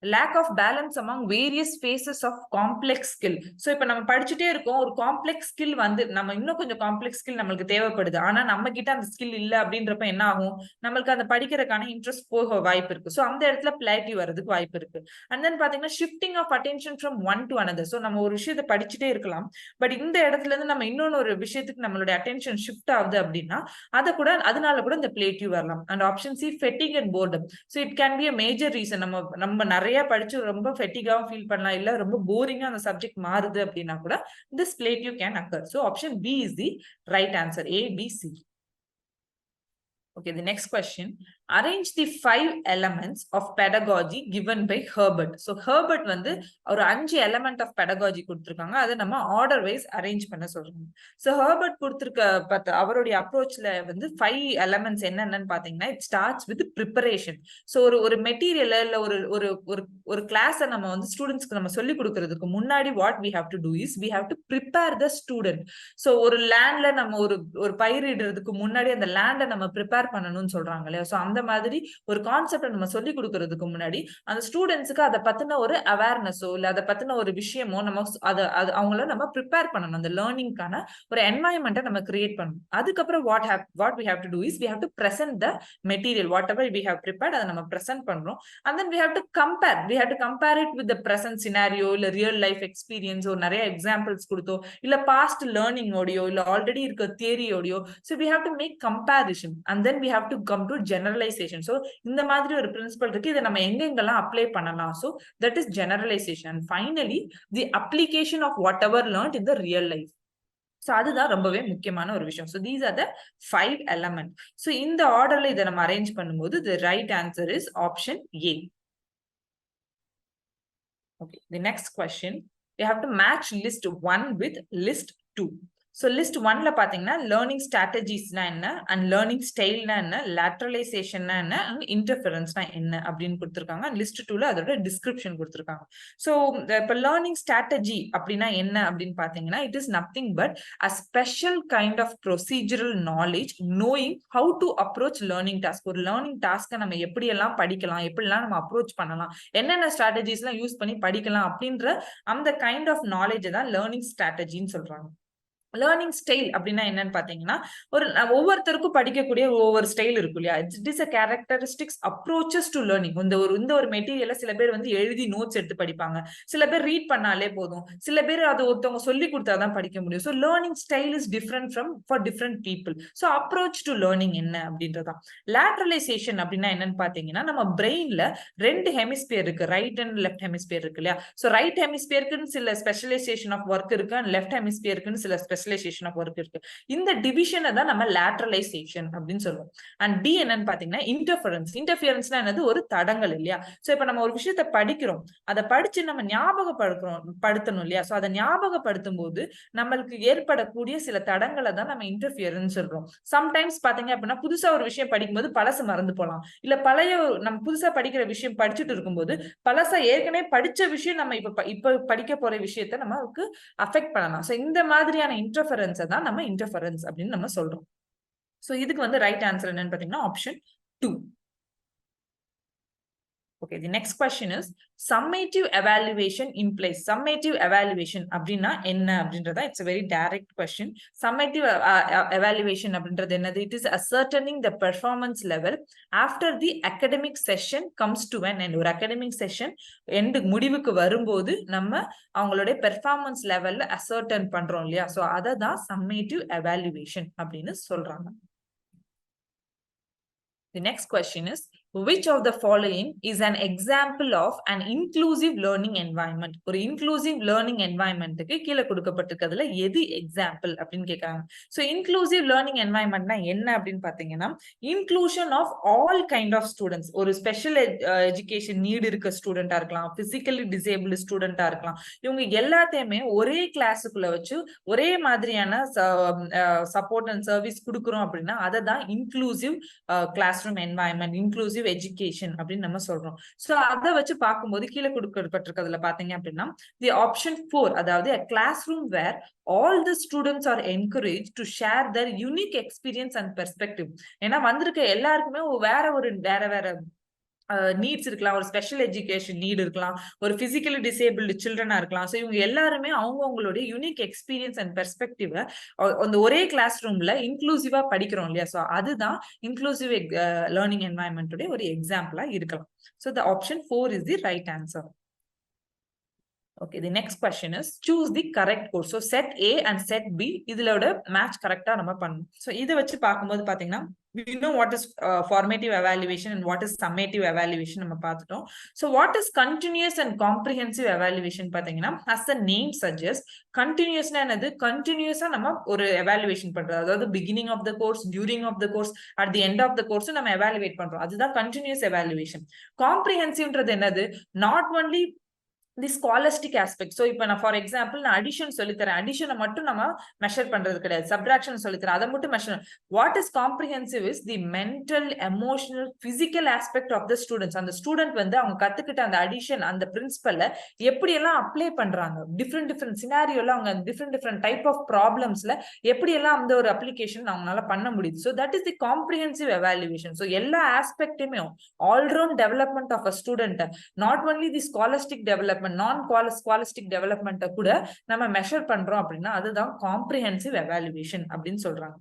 lack of balance among various phases of complex skill. So இப்ப நம்ம படிச்சுட்டே இருக்கோம், ஒரு காம்ப்ளெக்ஸ் ஸ்கில் வந்து நம்ம இன்னும் கொஞ்சம் காம்ப்ளெக்ஸ் ஸ்கில் நம்மளுக்கு தேவைப்படுது. ஆனா நம்ம கிட்ட அந்த ஸ்கில் இல்ல அப்படின்றப்ப என்ன ஆகும், நம்மளுக்கு அந்த படிக்கிறதுக்கான இன்ட்ரெஸ்ட் போக வாய்ப்பு இருக்கு. சோ அந்த இடத்துல பிளாட்டி வர்றதுக்கு வாய்ப்பு இருக்கு. அண்ட் தென் பாத்தீங்கன்னா shifting of attention from one to another. So நம்ம ஒரு விஷயத்தை படிச்சுட்டே இருக்கலாம், பட் இந்த இடத்துல இருந்து நம்ம இன்னொன்னு ஒரு விஷயத்துக்கு நம்மளுடைய அட்டென்ஷன் ஷிஃப்ட் ஆகுது அப்படின்னா அதை கூட அதனால கூட இந்த பிளேட்டிவ் வரலாம். And option C ஃபெட்டிக் and boredom. So it can be a major reason. நம்ம நிறைய படிச்சு ரொம்ப ஃபெட்டிகாவும் ஃபீல் பண்ணலாம், இல்ல ரொம்ப போரிங்கா அந்த சப்ஜெக்ட் மாறுது அப்படின்னா கூட this plateau can occur. So option B is the right answer. A, B, C. Okay, the next question. Arrange the 5 elements of pedagogy given by Herbert. So Herbert வந்து ஒரு 5 element of pedagogy கொடுத்திருக்காங்க. அதை நம்ம order wise arrange பண்ண சொல்றாங்க. So Herbert கொடுத்திருக்க அவருடைய approachல வந்து 5 elements என்னன்னு பாத்தீங்கன்னா, it starts with preparation. So ஒரு மெட்டீரியல் இல்ல ஒரு கிளாஸை நம்ம வந்து ஸ்டூடெண்ட்ஸ்க்கு நம்ம சொல்லி கொடுக்கறதுக்கு முன்னாடி what we have to do is we have to prepare the student. So ஒரு லேண்ட்ல நம்ம ஒரு பயிரிடுறதுக்கு முன்னாடி அந்த லேண்டை நம்ம ப்ரிப்பேர் பண்ணணும்னு சொல்றாங்க இல்லையா. சோ அந்த மாதிரி ஒரு கான்செப்ட் நம்ம சொல்லி கொடுக்கறதுக்கு முன்னாடி அந்த ஸ்டூடெண்ட்ஸ்க்கு அதை பத்தின ஒரு அவேர்னஸோ இல்ல அதை பத்தின ஒரு விஷயமோ நம்ம அவங்கள நம்ம ப்ரிப்பேர் பண்ணணும். அந்த லேர்னிங்கான ஒரு என்வாயன்மெண்ட்டை நம்ம கிரியேட் பண்ணணும். அதுக்கப்புறம் what we have to do is we have to present the material whatever we have prepared, அதை நம்ம present பண்றோம். And then we have to compare it with the present scenario இல்ல ரியல் லைஃப் எக்ஸ்பீரியன்ஸ், ஒரு நிறைய examples கொடுத்தோ இல்ல past learning ஓடியோ இல்ல already இருக்க theory ஓடியோ. So we have to make comparison and then we have to come to generalization. So இந்த மாதிரி ஒரு பிரின்சிபல் இருக்கு, இதை நம்ம எங்கெங்கெல்லாம் அப்ளை பண்ணலாம். So that is generalization. And finally the application of whatever learned in the real life. So அதுதான் ரொம்பவே முக்கியமான ஒரு விஷயம். So these are the 5 elements. So இந்த ஆர்டர்ல இதை நம்ம அரேஞ்ச் பண்ணும்போது the right answer is option A. Okay, the next question. We have to match list 1 with list 2. So list 1ல பாத்தீங்கன்னா learning strategiesனா என்ன, and learning styleனா என்ன, lateralizationனா என்ன, and interferenceனா என்ன அப்படின்னு கொடுத்திருக்காங்க. and list 2ல அதோட description கொடுத்திருக்காங்க. So இப்ப learning strategy அப்படின்னா என்ன அப்படின்னு பாத்தீங்கன்னா, it is nothing but a special kind of procedural knowledge knowing how to approach learning task. ஒரு learning task நம்ம எப்படியெல்லாம் படிக்கலாம், எப்படிலாம் நம்ம அப்ரோச் பண்ணலாம், என்னென்ன ஸ்ட்ராட்டஜிஸ்லாம் யூஸ் பண்ணி படிக்கலாம் அப்படின்ற அந்த கைண்ட் ஆஃப் நாலேஜ் தான் லேர்னிங் ஸ்ட்ராட்டஜின்னு சொல்றாங்க. லேர்னிங் ஸ்டைல் அப்படின்னா என்னன்னு பாத்தீங்கன்னா, ஒவ்வொருத்தருக்கும் படிக்கக்கூடிய ஒவ்வொரு ஸ்டைல் இருக்கும் இல்லையா. It is a characteristics approaches to learning. இந்த ஒரு மெட்டீரியலை சில பேர் வந்து எழுதி நோட்ஸ் எடுத்து படிப்பாங்க, சில பேர் ரீட் பண்ணாலே போதும், சில பேர் அது ஒருத்தவங்க சொல்லி கொடுத்தாதான் படிக்க முடியும். So learning style is different for different people. So approach to learning என்ன அப்படின்றதான். லேட்ரலைசேஷன் அப்படின்னா என்னன்னு பாத்தீங்கன்னா, நம்ம பிரெயின்ல 2 ஹெமிஸ்பியர் இருக்கு, ரைட் அண்ட் லெஃப்ட் ஹெமிஸ்பியர் இருக்கு இல்லையா. ஸோ ரைட் ஹெமிஸ்பியருக்குன்னு சில ஸ்பெஷலைசேஷன் ஆஃப் ஒர்க் இருக்கு, அண்ட் லெஃப்ட் ஹெமிஸ்பியருக்குன்னு சில ஸ்பெஷலைசேஷன் ஆஃப் ஒர்க் இருக்கு. இந்த டிவிஷனை தான் நம்ம லேட்ரலைசேஷன் அப்படின்னு சொல்லுவோம். அண்ட் டி என்னன்னு பாத்தீங்கன்னா இன்டர்ஃபியரன்ஸ்னா என்னது, ஒரு தடங்கள் இல்லையா. சோ இப்ப நம்ம ஒரு விஷயத்த படிக்கிறோம், அதை படிச்சு நம்ம ஞாபகப்படுத்தணும் இல்லையா. சோ அதை ஞாபகப்படுத்தும் போது நம்மளுக்கு ஏற்படக்கூடிய சில தடங்களை தான் நம்ம இன்டர்ஃபியரன்ஸ் சொல்றோம். சம்டைம்ஸ் பாத்தீங்க அப்படின்னா, புதுசா ஒரு விஷயம் படிக்கும்போது பழசு மறந்து போலாம், இல்ல நம்ம புதுசா படிக்கிற விஷயம் படிச்சுட்டு இருக்கும்போது பழசா ஏற்கனவே படிச்ச விஷயம் நம்ம இப்ப படிக்க போற விஷயத்த நமக்கு அஃபெக்ட் பண்ணலாம். சோ இந்த மாதிரியான இன்டர்ஃபரன்ஸை தான் நம்ம இன்டர்ஃபரன்ஸ் அப்படின்னு நம்ம சொல்றோம். சோ இதுக்கு வந்து ரைட் ஆன்சர் என்னன்னு பாத்தீங்கன்னா option 2. Okay, the next question is summative evaluation implies. Summative evaluation அப்படின்னா என்ன அப்படின்றதா. It's a very direct question. Summative evaluation அப்படின்றது என்னது? It is ascertaining the performance level after the academic session comes to an end. ஒரு academic session முடிவுக்கு வரும்போது நம்ம அவங்களுடைய பெர்ஃபார்மன்ஸ் லெவல்ல ascertain பண்றோம் இல்லையா. சோ அதை தான் summative evaluation அப்படின்னு சொல்றாங்க. The next question is, which of the following is an example of an inclusive learning environment? ஒரு inclusive learning environmentக்கு கீழே கொடுக்கப்பட்டிருக்கிறதுல எது எக்ஸாம்பிள் அப்படின்னு கேட்கறாங்க. So inclusive learning environmentனா என்ன அப்படின்னு பாத்தீங்கன்னா, inclusion of all kind of students. ஒரு ஸ்பெஷல் எஜுகேஷன் நீட் இருக்க ஸ்டூடெண்டா இருக்கலாம், பிசிக்கலி டிசேபிள் ஸ்டூடெண்டா இருக்கலாம், இவங்க எல்லாத்தையுமே ஒரே கிளாஸுக்குள்ள வச்சு ஒரே மாதிரியான சப்போர்ட் அண்ட் சர்வீஸ் கொடுக்குறோம் அப்படின்னா அதை தான் inclusive classroom environment, inclusive education அப்படின்னு நம்ம சொல்றோம். சோ அதை வச்சு பார்க்கும்போது கீழே கொடுக்கப்பட்டிருக்கிறதுல பாத்தீங்க அப்படின்னா, தி ஆப்ஷன் 4, அதாவது a classroom where all the students are encouraged to share their unique experience and perspective. ஏன்னா வந்திருக்க எல்லாருக்குமே வேற நீட்ஸ் இருக்கலாம், ஒரு ஸ்பெஷல் எஜுகேஷன் நீட் இருக்கலாம், ஒரு பிசிக்கலி டிசேபிள்டு சில்ட்ரனா இருக்கலாம். ஸோ இவங்க எல்லாருமே அவங்களுடைய யூனிக் எக்ஸ்பீரியன்ஸ் அண்ட் பெர்ஸ்பெக்டிவ் அந்த ஒரே கிளாஸ் ரூம்ல இன்க்ளூசிவா படிக்கிறோம் இல்லையா? ஸோ அதுதான் இன்க்ளூசிவ் லேர்னிங் என்வாயன்மெண்ட்டுடைய ஒரு எக்ஸாம்பிளா இருக்கலாம். So the option 4 is the right answer. Okay, the next question is choose the correct course. So set A and set B இதலோட match correct-ஆ நம்ம பண்ணணும். So இத வச்சு பார்க்கும்போது பாத்தீங்கன்னா we know what is formative evaluation and what is summative evaluation நம்ம பார்த்துட்டோம். So what is continuous and comprehensive evaluation பாத்தீங்கன்னா as the name suggests continuous னா என்னது? continuous-ஆ நம்ம ஒரு evaluation பண்றோம். அதாவது beginning of the course, during of the course, at the end of the course நம்ம evaluate பண்றோம். அதுதான் continuous evaluation. comprehensive-ன்றது என்னது? not only the scholastic aspect. So இப்ப நான் for example நான் addition சொல்லித்தரேன், addition மட்டும் நம்ம மெஷர் பண்றது கிடையாது, subtraction சொல்லித்தரேன், அதை மட்டும் measure. what is comprehensive is the mental, emotional, physical aspect of the students. அந்த ஸ்டூடெண்ட் வந்து அவங்க கத்துக்கிட்ட அந்த addition அந்த பிரின்சிபல்ல எப்படி எல்லாம் அப்ளை பண்றாங்க, டிஃப்ரெண்ட் சினாரியோல அவங்க டிஃப்ரெண்ட் டைப் ஆஃப் ப்ராப்ளம்ஸ்ல எப்படி எல்லாம் அந்த ஒரு அப்ளிகேஷன் அவங்களால பண்ண முடியுது. so that is the comprehensive evaluation. so எல்லா ஆஸ்பெக்ட்டுமே all round development of a student, not only the scholastic development, நான் ஸ்காலஸ்டிக் டெவலப்மெண்ட் கூட நம்ம மெஷர் பண்றோம் அப்படின்னா அதுதான் காம்ப்ரிஹென்சிவ் எவாலுவேஷன் அப்படின்னு சொல்றாங்க.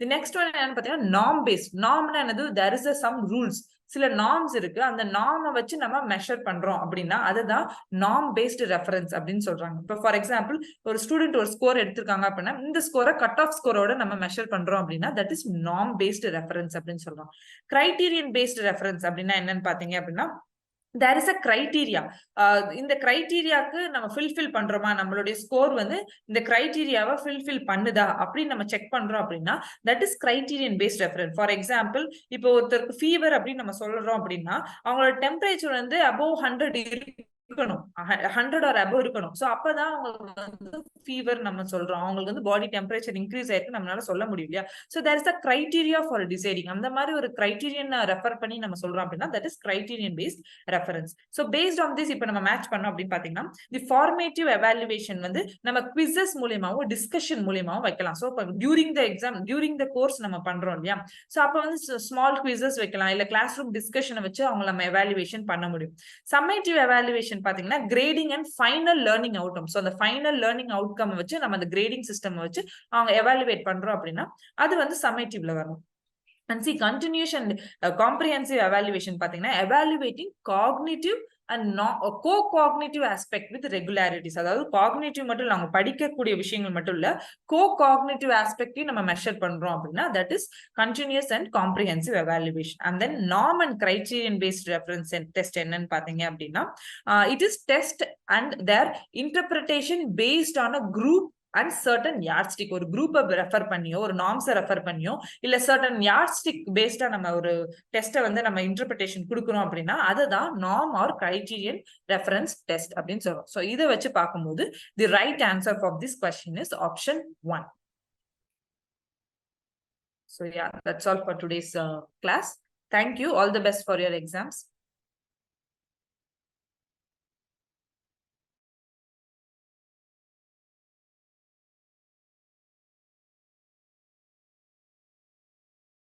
தி நெக்ஸ்ட் ஒன் என்னன்னு பாத்தீங்கன்னா நார்ம் பேஸ்ட். நார்ம்னா என்னது? there is some rules, சில நார்ம்ஸ் இருக்கு, அந்த நார்மை வச்சு நம்ம மெஷர் பண்றோம் அப்படின்னா அதுதான் நார்ம் பேஸ்டு ரெஃபரன்ஸ் அப்படின்னு சொல்றாங்க. இப்போ ஃபார் எக்ஸாம்பிள் ஒரு ஸ்டூடெண்ட் ஒரு ஸ்கோர் எடுத்திருக்காங்க அப்படின்னா இந்த ஸ்கோரை கட் ஆஃப் ஸ்கோரோட நம்ம மெஷர் பண்றோம் அப்படின்னா that is norm based reference அப்படின்னு சொல்றோம். கிரைட்டீரியன் பேஸ்டு ரெஃபரன்ஸ் அப்படின்னா என்னன்னு பாத்தீங்க அப்படின்னா there is a criteria. இந்த கிரைட்டீரியாக்கு நம்ம ஃபில்ஃபில் பண்றோமா, நம்மளுடைய ஸ்கோர் வந்து இந்த கிரைட்டீரியாவை ஃபில்ஃபில் பண்ணுதா அப்படின்னு நம்ம செக் பண்றோம் அப்படின்னா that is criterion based reference. For example இப்போ ஒருத்தருக்கு ஃபீவர் அப்படின்னு நம்ம சொல்றோம் அப்படின்னா அவங்களோட டெம்பரேச்சர் வந்து above 100 இருக்கணும், 100 or above இருக்கணும். சோ அப்பதான் அவங்களுக்கு வந்து ஃபீவர் நம்ம சொல்றோம், அவங்களுக்கு வந்து பாடி டெம்பரேச்சர் இன்க்ரீஸ் ஆயிருக்கு நம்மளால சொல்ல முடியும் இல்லையா? So there is a criteria for deciding. அந்த மாதிரி ஒரு கிரைட்டீரியன் ரெஃபர் பண்ணி நம்ம சொல்றோம் அப்படின்னா that is criterion based reference. so based on this இப்போ நம்ம மேட்ச் பண்ணோம் அப்படின்னு பாத்தீங்கன்னா the formative evaluation வந்து நம்ம quizzes மூலமாவும் டிஸ்கஷன் மூலமாவும் வைக்கலாம். So during the exam, during the course நம்ம பண்றோம் இல்லையா? சோ அப்ப வந்து ஸ்மால் quizzes வைக்கலாம், இல்ல கிளாஸ் ரூம் டிஸ்கஷனை வச்சு அவங்க நம்ம எவாலுவேஷன் பண்ண முடியும். summative evaluation பாத்தீங்கன்னா grading and final learning outcome. So அந்த ஃபைனல் லேர்னிங் அவுட்கம் வச்சு நம்ம அந்த கிரேடிங் சிஸ்டம் வச்சு அவங்க எவாலுவேட் பண்றோம் அப்படின்னா அது வந்து சம்மேட்டிவ்ல வரும். and see continuous and comprehensive evaluation பாத்தீங்கன்னா evaluating cognitive and co-cognitive aspect with regularities. அதாவது காக்னிட்டிவ் மட்டும் இல்ல, அவங்க படிக்கக்கூடிய விஷயங்கள் மட்டும் இல்ல, co-cognitive aspectையும் நம்ம மெஷர் பண்றோம் அப்படின்னா that is continuous and comprehensive evaluation. and then norm and criterion based reference test என்னன்னு பாத்தீங்க அப்படின்னா it is test and their interpretation based on a group and certain yardstick. ஒரு குரூப்பை ரெஃபர் பண்ணியோ ஒரு நார்ம்ஸை ரெஃபர் பண்ணியோ இல்ல certain yardstick பேஸ்டா நம்ம ஒரு டெஸ்ட்டை வந்து நம்ம இன்டர்பிரேஷன் கொடுக்கறோம் அப்படின்னா அதுதான் norm or criterion reference test அப்படின்னு சொல்றோம். ஸோ இதை வச்சு பார்க்கும்போது the right answer for this question is option 1. So yeah, that's all for today's class. Thank you. All the best for your exams.